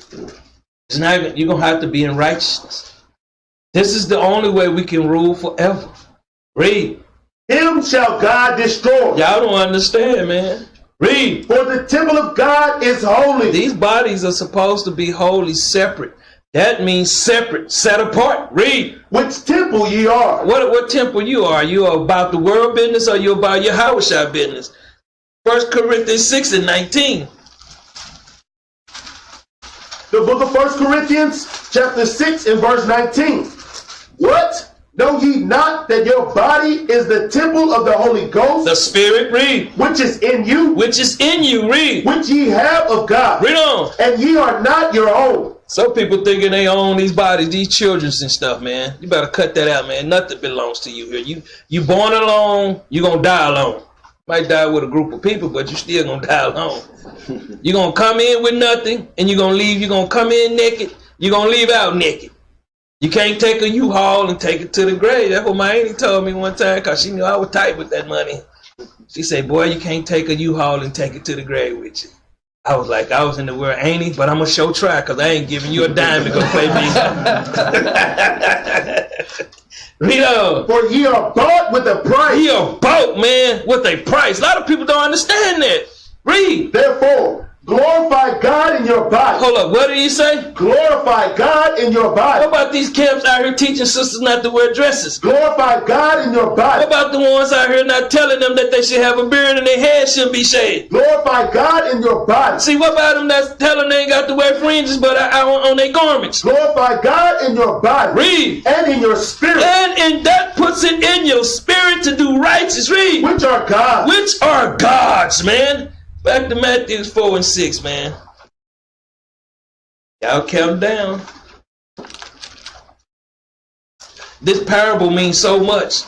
It's not. You're gonna have to be in righteousness. This is the only way we can rule forever. Read. Him shall God destroy. Y'all don't understand, man. Read. For the temple of God is holy. These bodies are supposed to be holy, separate. That means separate, set apart. Read. Which temple ye are. What temple you are? You are about the world business, or you about your house business? 1 Corinthians 6 and 19. The book of 1 Corinthians, chapter 6 and verse 19. What? Know ye not that your body is the temple of the Holy Ghost? The Spirit, read. Which is in you? Which is in you, read. Which ye have of God. Read on. And ye are not your own. Some people thinking they own these bodies, these children and stuff, man. You better cut that out, man. Nothing belongs to you here. You born alone, you gonna die alone. Might die with a group of people, but you still gonna die alone. You're gonna come in with nothing, and you're gonna leave. You're gonna come in naked. You're gonna leave out naked. You can't take a U-Haul and take it to the grave. That's what my auntie told me one time, because she knew I was tight with that money. She said, boy, you can't take a U-Haul and take it to the grave with you. I was like, I was in the world, auntie, but I'm going to show try, because I ain't giving you a dime to go play me. Read on. For ye are bought with a price. Ye are bought, man, with a price. A lot of people don't understand that. Read. Therefore, glorify God in your body. Hold up, what did he say? Glorify God in your body. What about these camps out here teaching sisters not to wear dresses? Glorify God in your body. What about the ones out here not telling them that they should have a beard and their head shouldn't be shaved? Glorify God in your body. See, what about them that's telling they ain't got to wear fringes but on their garments? Glorify God in your body. Read. And in your spirit. And that puts it in your spirit to do righteous. Read. Which are God's. Which are God's, man. Back to Matthew 4 and 6, man. Y'all count down. This parable means so much.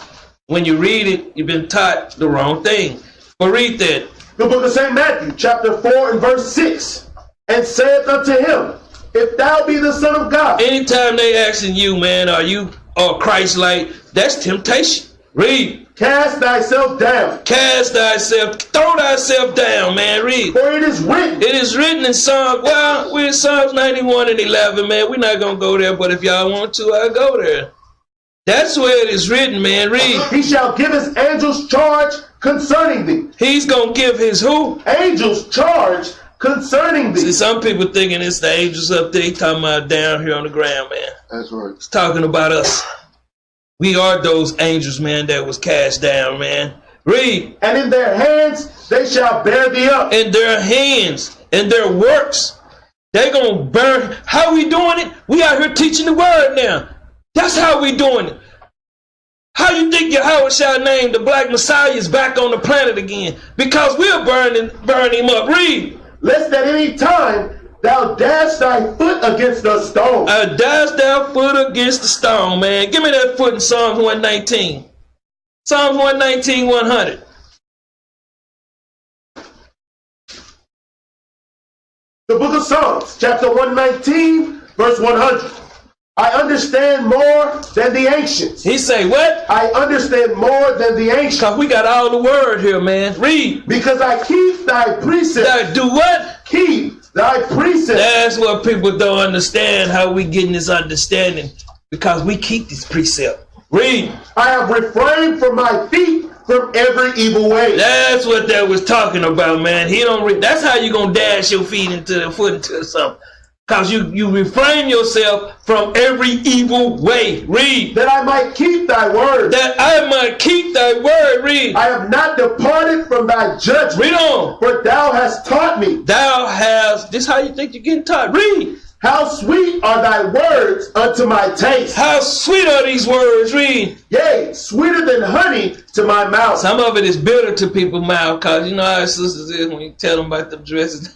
When you read it, you've been taught the wrong thing. But read that. The book of St. Matthew, chapter 4 and verse 6. And saith unto him, if thou be the Son of God. Anytime they asking you, man, are you Christ-like, that's temptation. Read. Cast thyself down. Cast thyself, throw thyself down, man. Read. For it is written. It is written in Psalms. Well, we're in Psalms 91 and 11, man. We're not going to go there, but if y'all want to, I'll go there. That's where it is written, man. Read. He shall give his angels charge concerning thee. He's going to give his who? Angels charge concerning thee. See, some people thinking it's the angels up there. He talking about down here on the ground, man. That's right. It's talking about us. We are those angels, man, that was cast down, man. Read. And in their hands they shall bear thee up. In their hands, in their works, they're going to burn. How we doing it? We out here teaching the word now. That's how we doing it. How you think Yahushua name the black Messiah is back on the planet again? Because we'll burn him up. Read. Lest at any time thou dash thy foot against a stone. Dash thy foot against the stone, man. Give me that foot in Psalms 119. Psalms 119, 100. The book of Psalms, chapter 119, verse 100. I understand more than the ancients. He say what? I understand more than the ancients. Because we got all the word here, man. Read. Because I keep thy precepts. Do what? Keep thy precepts. That's what people don't understand, how we getting this understanding. Because we keep this precept. Read. I have refrained from my feet from every evil way. That's what that was talking about, man. He don't read. That's how you gonna dash your feet into the foot into something. Because you refrain yourself from every evil way. Read. That I might keep thy word. That I might keep thy word. Read. I have not departed from thy judgment. Read on. For thou hast taught me. Thou hast. This how you think you're getting taught. Read. How sweet are thy words unto my taste. How sweet are these words. Read. Yea, sweeter than honey to my mouth. Some of it is bitter to people's mouth. Because you know how sisters is when you tell them about them dresses.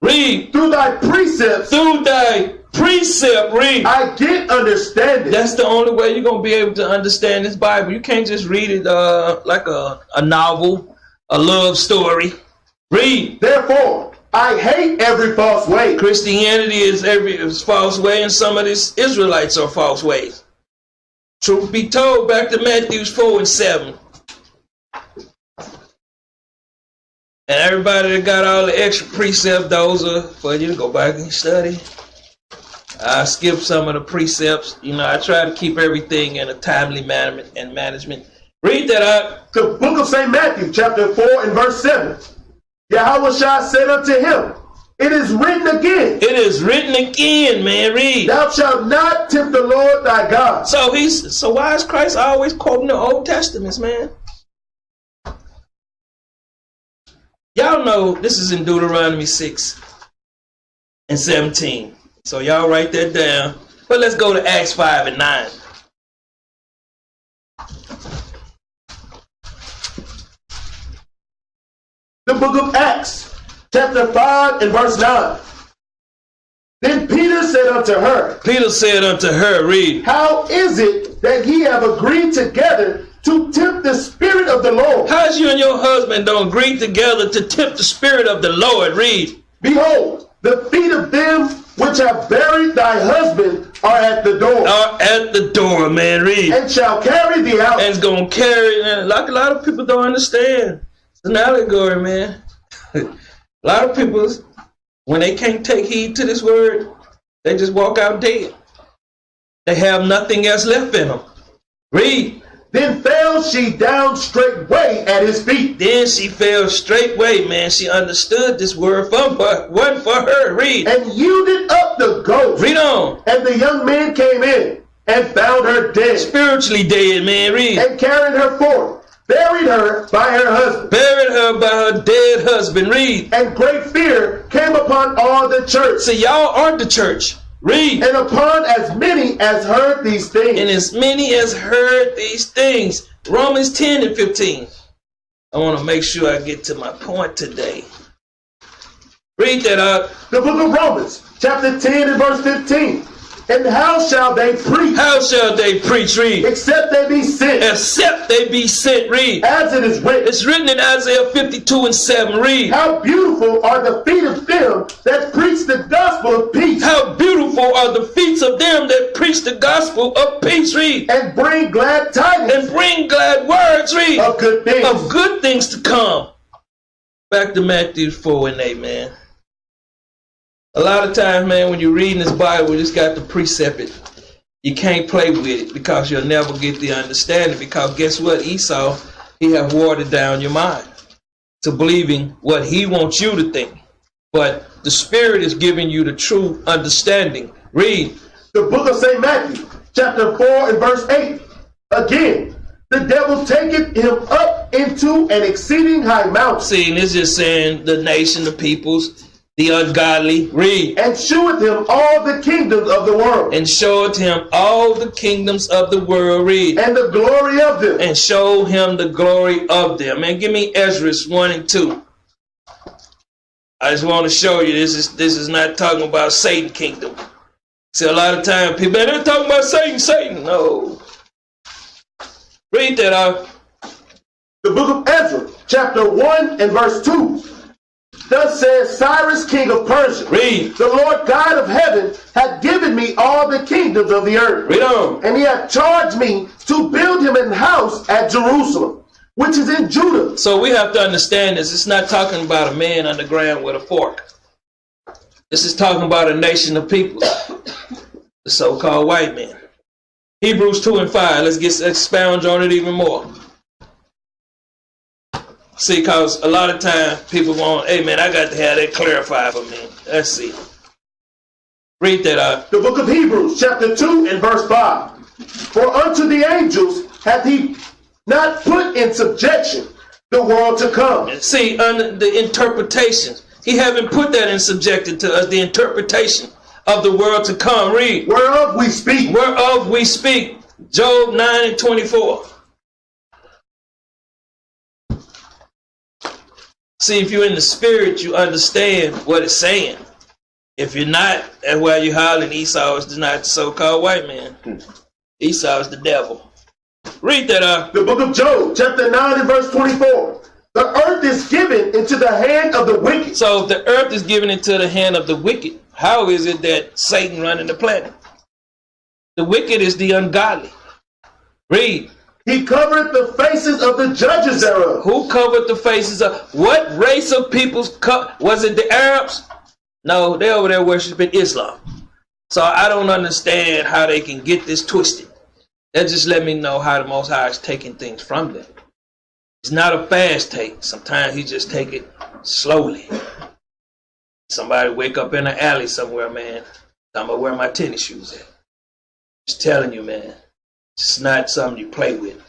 Read. Through thy precepts. Through thy precept. Read. I get understanding. That's the only way you're going to be able to understand this Bible. You can't just read it like a novel, a love story. Read. Therefore, I hate every false way. Christianity is false way, and some of these Israelites are false ways. Truth be told, back to Matthew 4 and 7. And everybody that got all the extra precepts, those are for you to go back and study. I skipped some of the precepts. You know, I try to keep everything in a timely manner and management. Read that out. The book of St. Matthew, chapter 4 and verse 7. Yahweh said unto him, it is written again. It is written again, man. Read. Thou shalt not tempt the Lord thy God. So why is Christ always quoting the Old Testaments, man? Y'all know this is in Deuteronomy 6 and 17. So y'all write that down. But let's go to Acts 5 and 9. The book of Acts, chapter 5 and verse 9. Then Peter said unto her. Peter said unto her, read. How is it that ye have agreed together to tempt the Spirit of the Lord? How is you and your husband don't agree together to tempt the Spirit of the Lord? Read. Behold, the feet of them which have buried thy husband are at the door. Are at the door, man. Read. And shall carry thee out. And it's going to carry, like a lot of people don't understand. It's an allegory, man. A lot of people, when they can't take heed to this word, they just walk out dead. They have nothing else left in them. Read. Then fell she down straightway at his feet. Then she fell straightway, man. She understood this word from her. Wasn't for her. Read. And yielded up the ghost. Read on. And the young man came in and found her dead. Spiritually dead, man. Read. And carried her forth. Buried her by her husband. Buried her by her dead husband. Read. And great fear came upon all the church. So y'all are the church. Read. And upon as many as heard these things. And as many as heard these things. Romans 10 and 15. I want to make sure I get to my point today. Read that out. The book of Romans, chapter 10 and verse 15. And how shall they preach? How shall they preach? Read. Except they be sent. Except they be sent. Read. As it is written. It's written in Isaiah 52 and 7. Read. How beautiful are the feet of them that preach the gospel of peace. How beautiful are the feet of them that preach the gospel of peace. Read. And bring glad tidings. And bring glad words. Read. Of good things. Of good things to come. Back to Matthew 4 and 8, man. A lot of times, man, when you're reading this Bible, you just got to precept it. You can't play with it because you'll never get the understanding. Because guess what? Esau, he have watered down your mind to believing what he wants you to think. But the Spirit is giving you the true understanding. Read. The book of St. Matthew, chapter 4 and verse 8. Again, the devil taketh him up into an exceeding high mountain. See, and it's just saying the nation, the peoples, the ungodly. Read. And sheweth him all the kingdoms of the world. And showed him all the kingdoms of the world. Read. And the glory of them. And showed him the glory of them. And give me Ezra 1 and 2. I just want to show you this is not talking about Satan's kingdom. See, a lot of times people, they're talking about Satan. No. Read that out. The book of Ezra, chapter 1 and verse 2. Thus says Cyrus, king of Persia. Read. The Lord God of heaven hath given me all the kingdoms of the earth. Read on. And he hath charged me to build him an house at Jerusalem, which is in Judah. So we have to understand this. It's not talking about a man underground with a fork. This is talking about a nation of people. The so-called white men. Hebrews 2 and 5. Let's expound on it even more. See, because a lot of times people want, hey man, I got to have that clarified for me. Let's see. Read that out. The book of Hebrews, chapter 2 and verse 5. For unto the angels hath he not put in subjection the world to come. See, under the interpretation, he haven't put that in subjected to us, the interpretation of the world to come. Read. Whereof we speak. Whereof we speak. Job 9 and 24. See, if you're in the spirit, you understand what it's saying. If you're not, that's why you're hollering Esau is not the so-called white man. Esau is the devil. Read that out. The book of Job, chapter 9 and verse 24. The earth is given into the hand of the wicked. So if the earth is given into the hand of the wicked, how is it that Satan running the planet? The wicked is the ungodly. Read. He covered the faces of the judges thereof. Who covered the faces of what race of people? Was it the Arabs? No, they over there worshiping Islam. So I don't understand how they can get this twisted. That just let me know how the Most High is taking things from them. It's not a fast take. Sometimes he just take it slowly. Somebody wake up in an alley somewhere, man. I'm gonna wear my tennis shoes at. Just telling you, man. It's not something you play with.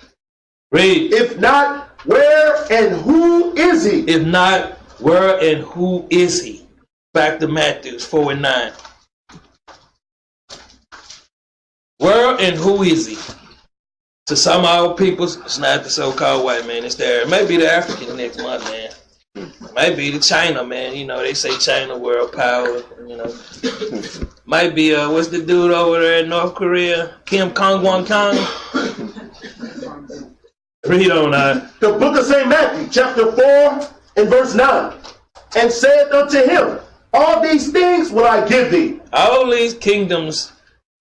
Read. If not, where and who is he? If not, where and who is he? Back to Matthew 4 and 9. Where and who is he? To some of our peoples, it's not the so-called white man. It's there. It may be the African next month, man. It might be the China, man. You know, they say China world power. You know, might be what's the dude over there in North Korea? Kim Kong-Won Kong. Read on that. The book of St. Matthew, chapter 4 and verse 9. And said unto him, all these things will I give thee. All these kingdoms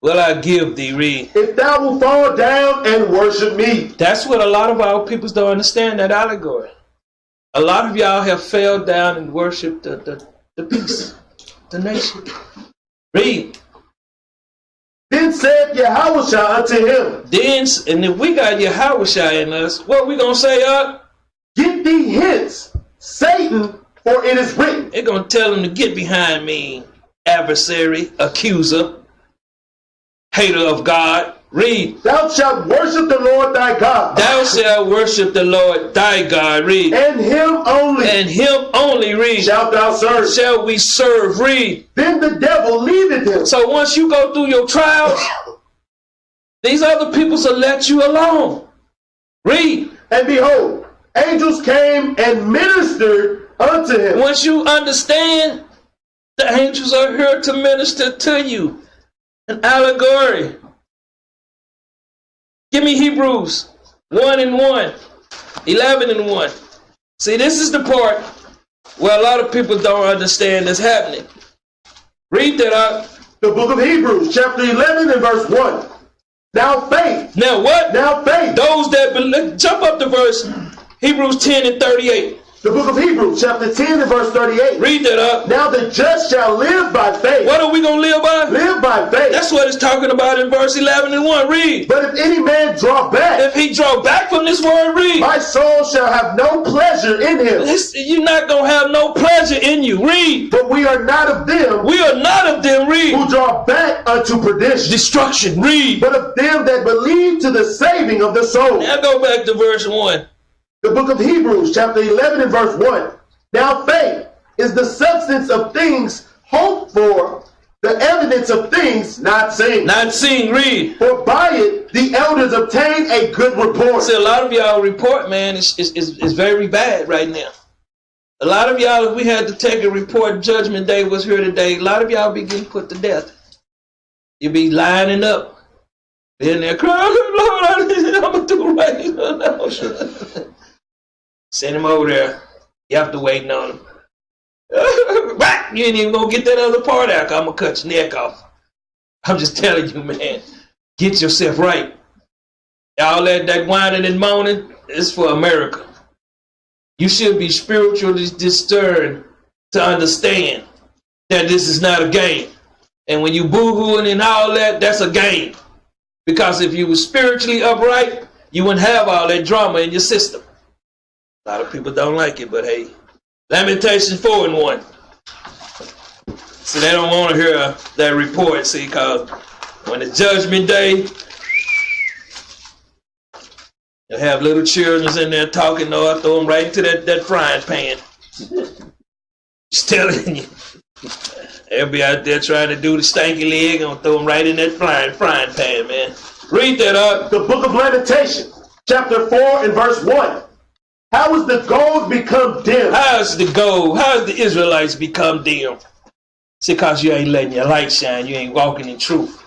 will I give thee. Read. If thou wilt fall down and worship me. That's what a lot of our peoples don't understand, that allegory. A lot of y'all have fell down and worshiped the beast, the nation. Read. Then said Yahushua unto him. Then, and if we got Yahushua in us, what we gonna say up? Get thee hence, Satan, for it is written. They're gonna tell him to get behind me, adversary, accuser, hater of God. Read. Thou shalt worship the Lord thy God. Thou shalt worship the Lord thy God. Read. And him only. And him only. Read. Shalt thou serve. Shall we serve. Read. Then the devil leaveth him. So once you go through your trials, these other people will let you alone. Read. And behold, angels came and ministered unto him. Once you understand, the angels are here to minister to you. An allegory. Give me Hebrews 1 and 1, 11 and 1. See, this is the part where a lot of people don't understand that's happening. Read that out. The book of Hebrews, chapter 11 and verse 1. Now faith. Now what? Now faith. Those that believe, jump up to verse Hebrews 10 and 38. The book of Hebrews, chapter 10 and verse 38. Read that up. Now the just shall live by faith. What are we going to live by? Live by faith. That's what it's talking about in verse 11 and 1. Read. But if any man draw back. If he draw back from this word, read. My soul shall have no pleasure in him. You're not going to have no pleasure in you. Read. But we are not of them. We are not of them. Read. Who draw back unto perdition. Destruction. Read. But of them that believe to the saving of the soul. Now go back to verse 1. The book of Hebrews, chapter 11 and verse 1. Now faith is the substance of things hoped for, the evidence of things not seen. Not seen. Read. For by it the elders obtain a good report. See, a lot of y'all report, man, is very bad right now. A lot of y'all, if we had to take a report, Judgment Day was here today, a lot of y'all be getting put to death. You be lining up. In there crying, Lord, I'm going to do right. Send him over there. You have to wait on him. You ain't even going to get that other part out. I'm going to cut your neck off. I'm just telling you, man. Get yourself right. All that whining and moaning is for America. You should be spiritually discerned to understand that this is not a game. And when you boo-hooing and all that, that's a game. Because if you were spiritually upright, you wouldn't have all that drama in your system. A lot of people don't like it, but hey, Lamentations 4 and 1. See, they don't want to hear that report, see, because when the Judgment Day, you have little children in there talking, no, I throw them right into that frying pan. Just telling you. They'll be out there trying to do the stanky leg and throw them right in that frying pan, man. Read that up. The book of Lamentations, chapter 4 and verse 1. How is the gold become dim? How's the gold? How's the Israelites become dim? It's because you ain't letting your light shine. You ain't walking in truth.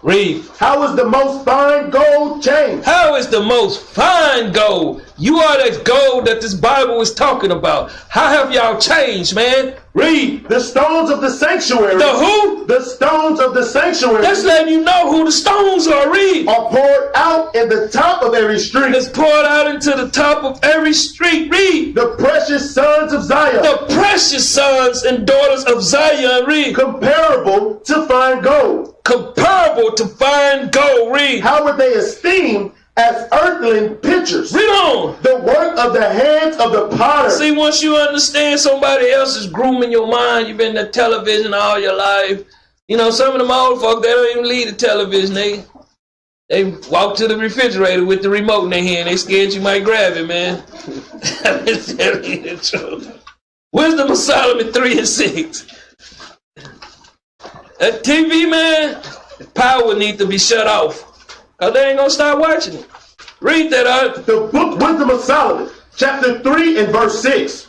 Read. How is the most fine gold changed? How is the most fine gold? You are that gold that this Bible is talking about. How have y'all changed, man? Read. The stones of the sanctuary. The who? The stones of the sanctuary. That's letting you know who the stones are. Read. Are poured out in the top of every street. It's poured out into the top of every street. Read. The precious sons of Zion. The precious sons and daughters of Zion. Read. Comparable to fine gold. Comparable to fine gold. Read. How were they esteemed as earthen pitchers? Read on. The work of the hands of the potter. See, once you understand somebody else is grooming your mind, you've been to television all your life. You know, some of them old folk, they don't even leave the television. They walk to the refrigerator with the remote in their hand. They scared you might grab it, man. I'm just telling you the truth. Wisdom of Solomon 3:6. That TV, man, the power needs to be shut off. Because they ain't going to start watching it. Read that out. The book Wisdom of Solomon, chapter 3 and verse 6.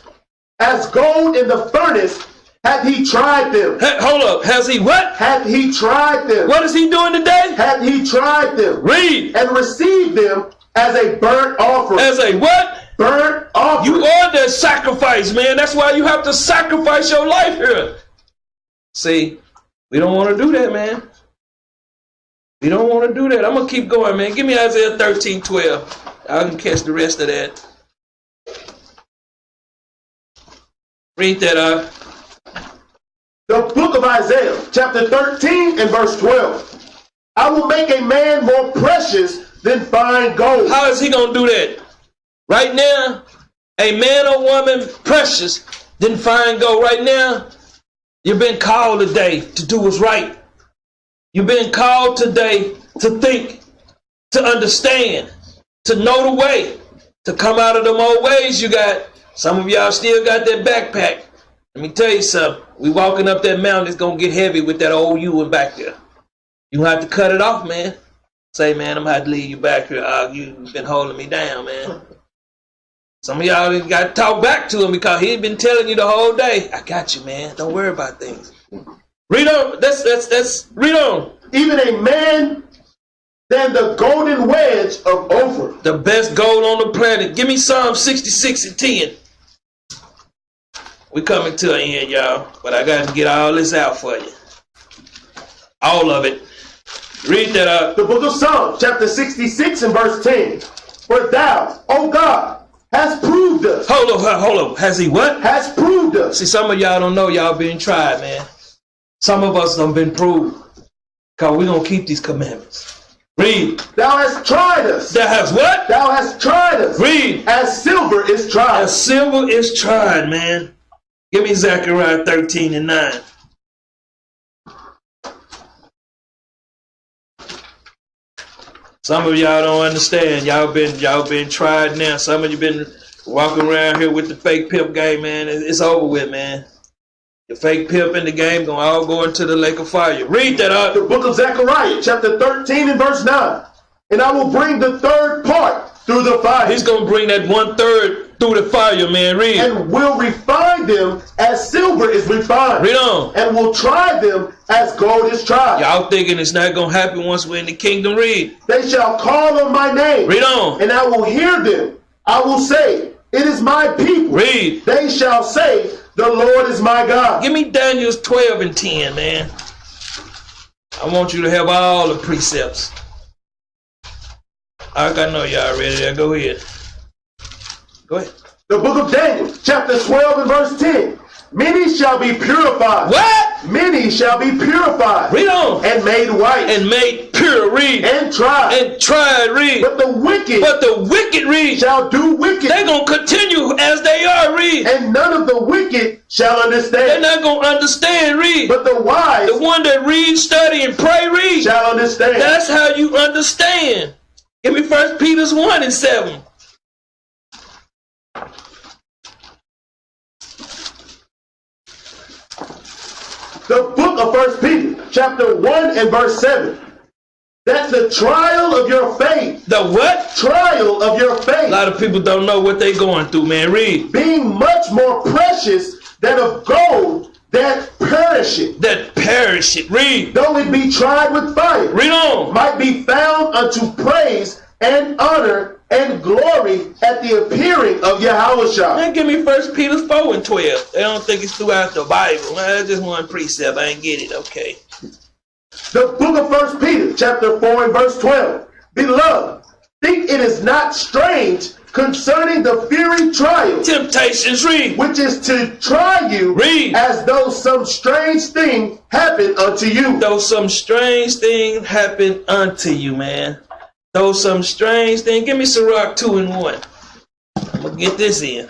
As gold in the furnace hath he tried them. Hold up. Has he what? Hath he tried them. What is he doing today? Hath he tried them. Read. And received them as a burnt offering. As a what? Burnt offering. You are the sacrifice, man. That's why you have to sacrifice your life here. See, we don't want to do that, man. We don't want to do that. I'm going to keep going, man. Give me Isaiah 13:12. I can catch the rest of that. Read that out. The book of Isaiah, chapter 13 and verse 12. I will make a man more precious than fine gold. How is he going to do that? Right now, a man or woman precious than fine gold. Right now, you've been called today to do what's right. You've been called today to think, to understand, to know the way, to come out of them old ways you got. Some of y'all still got that backpack. Let me tell you something. We walking up that mountain, it's going to get heavy with that old you in back there. You have to cut it off, man. Say, man, I'm going to have to leave you back here. You've been holding me down, man. Some of y'all got to talk back to him because he's been telling you the whole day, I got you, man. Don't worry about things. Read on. That's read on. Even a man than the golden wedge of Ophir. The best gold on the planet. Give me Psalm 66 and 10. We coming to an end, y'all. But I got to get all this out for you. All of it. Read that out. The book of Psalms, chapter 66 and verse 10. For thou, O God, hast proved us. Hold up. Has he what? Has proved us. See, some of y'all don't know y'all being tried, man. Some of us done been proved. Because we're going to keep these commandments. Read. Thou hast tried us. Thou hast what? Thou hast tried us. Read. As silver is tried. As silver is tried, man. Give me Zechariah 13 and 9. Some of y'all don't understand. Y'all been tried now. Some of you been walking around here with the fake pimp game, man. It's over with, man. The fake pimp in the game gonna all go into the lake of fire. Read that out. The book of Zechariah, chapter 13 and verse 9. And I will bring the third part through the fire. He's gonna bring that 1/3 through the fire, man. Read. And will refine them as silver is refined. Read on. And will try them as gold is tried. Y'all thinking it's not gonna happen once we're in the kingdom? Read. They shall call on my name. Read on. And I will hear them. I will say, it is my people. Read. They shall say, the Lord is my God. Give me Daniel 12 and 10, man. I want you to have all the precepts. I know y'all ready there. Go ahead. Go ahead. The book of Daniel, chapter 12 and verse 10. Many shall be purified. What? Many shall be purified. Read on. And made white. And made pure. Read. And tried. And tried. Read. But the wicked read. shall do wicked. They're going to continue as they are. Read. And none of the wicked shall understand. They're not going to understand. Read. But the wise, the one that reads, study, and pray, read. shall understand. That's how you understand. Give me 1 Peter 1 and 7. The book of 1 Peter, chapter 1 and verse 7. That's the trial of your faith. The what? Trial of your faith. A lot of people don't know what they're going through, man. Read. Being much more precious than of gold that perisheth, that perisheth. Read. though it be tried with fire, Read on. might be found unto praise and honor and glory at the appearing of Yahushua. Man, give me 1 Peter 4 and 12. They don't think it's throughout the Bible. Man, that's just one precept. I ain't get it. Okay. The book of 1 Peter, chapter 4 and verse 12. Beloved, think it is not strange concerning the fiery trial, Temptations. Read. which is to try you, Read. as though some strange thing happened unto you. Though some strange thing happened unto you, man. Though some strange thing. Give me Sirach 2 and 1. I'm going to get this in.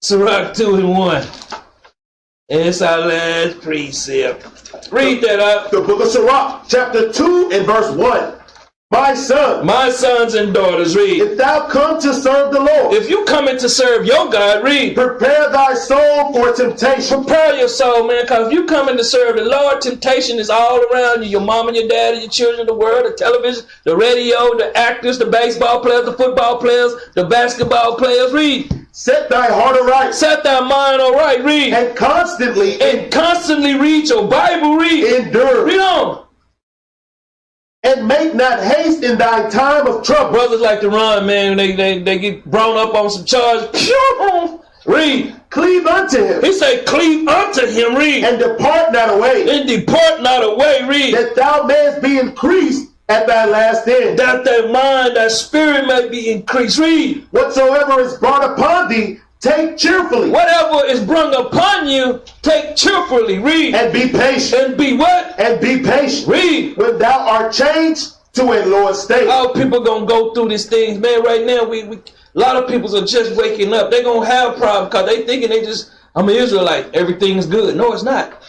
Sirach 2 and 1. It's our last precept. Read that up. The book of Sirach, chapter 2 and verse 1. My son, My sons and daughters, read. if thou come to serve the Lord, If you coming to serve your God, read. prepare thy soul for temptation. Prepare your soul, man, because if you coming to serve the Lord, temptation is all around you. Your mom and your dad, your children, the world, the television, the radio, the actors, the baseball players, the football players, the basketball players, read. Set thy heart aright, Set thy mind all right, read. and constantly And constantly read your Bible, read. endure, Read on. and make not haste in thy time of trouble. Brothers like to run, man. They get brought up on some charges. Pew! Read. Cleave unto him, He say, cleave unto him, read. and depart not away, And depart not away, read. that thou mayest be increased at thy last end. That thy mind, thy spirit may be increased. Read. Whatsoever is brought upon thee, take cheerfully, Whatever is brought upon you, take cheerfully. Read. and be patient, And be what? and be patient, Read. when thou art changed to a lower state. All people gonna go through these things, man. Right now, we a lot of people are just waking up. They gonna have problems because they thinking I'm an Israelite. Everything's good. No, it's not.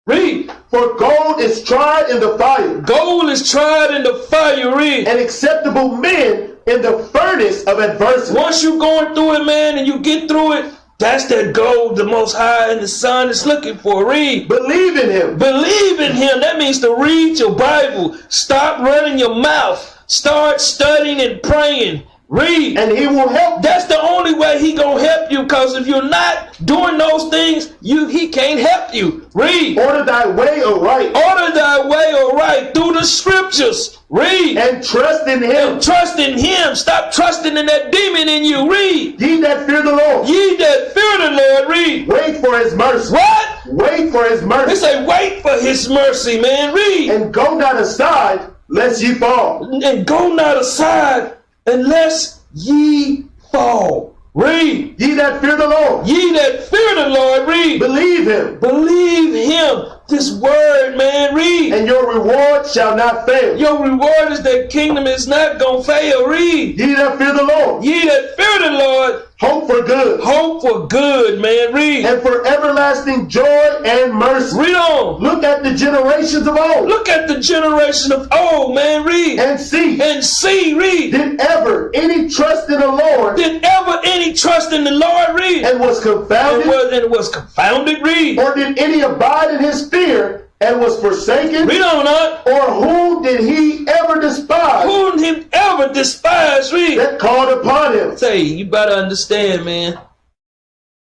Read. For gold is tried in the fire, Gold is tried in the fire. Read. and acceptable men in the furnace of adversity. Once you going through it, man, and you get through it, that's that gold the Most High and the Son is looking for. Read. Believe in him, Believe in him. That means to read your Bible. Stop running your mouth. Start studying and praying. Read. and he will help. That's the only way he gonna help you, because if you're not doing those things, he can't help you. Read. Order thy way aright, Order thy way aright through the scriptures. Read. and trust in him. Trust in him. Stop trusting in that demon in you. Read. Ye that fear the Lord, Ye that fear the Lord, read. wait for his mercy. What? Wait for his They mercy, say wait for his mercy, man. Read. and go not aside, lest ye fall. And go not aside unless ye fall. Read. Ye that fear the Lord, Ye that fear the Lord, read. believe him, Believe him. This word, man, read. and your reward shall not fail. Your reward is that kingdom is not gonna fail. Read. Ye that fear the Lord, Ye that fear the Lord, hope for good, hope for good, man. Read. and for everlasting joy and mercy. Read on. Look at the generations of old, Look at the generation of old, man. Read. and see, And see, read. did ever any trust in the Lord, Did ever any trust in the Lord, read? and was confounded? And was confounded, read. Or did any abide in his fear, and was forsaken? Read on up. Or whom did he ever despise, Whom him ever despised, read. that called upon him? Say, you better understand, man.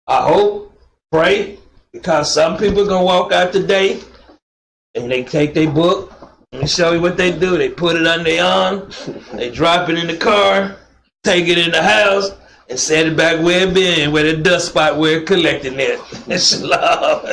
I hope, pray, because some people are gonna walk out today and they take their book. Let me show you what they do. They put it under their arm, they drop it in the car, take it in the house, and set it back where it been, where the dust spot where it collecting it. It's love.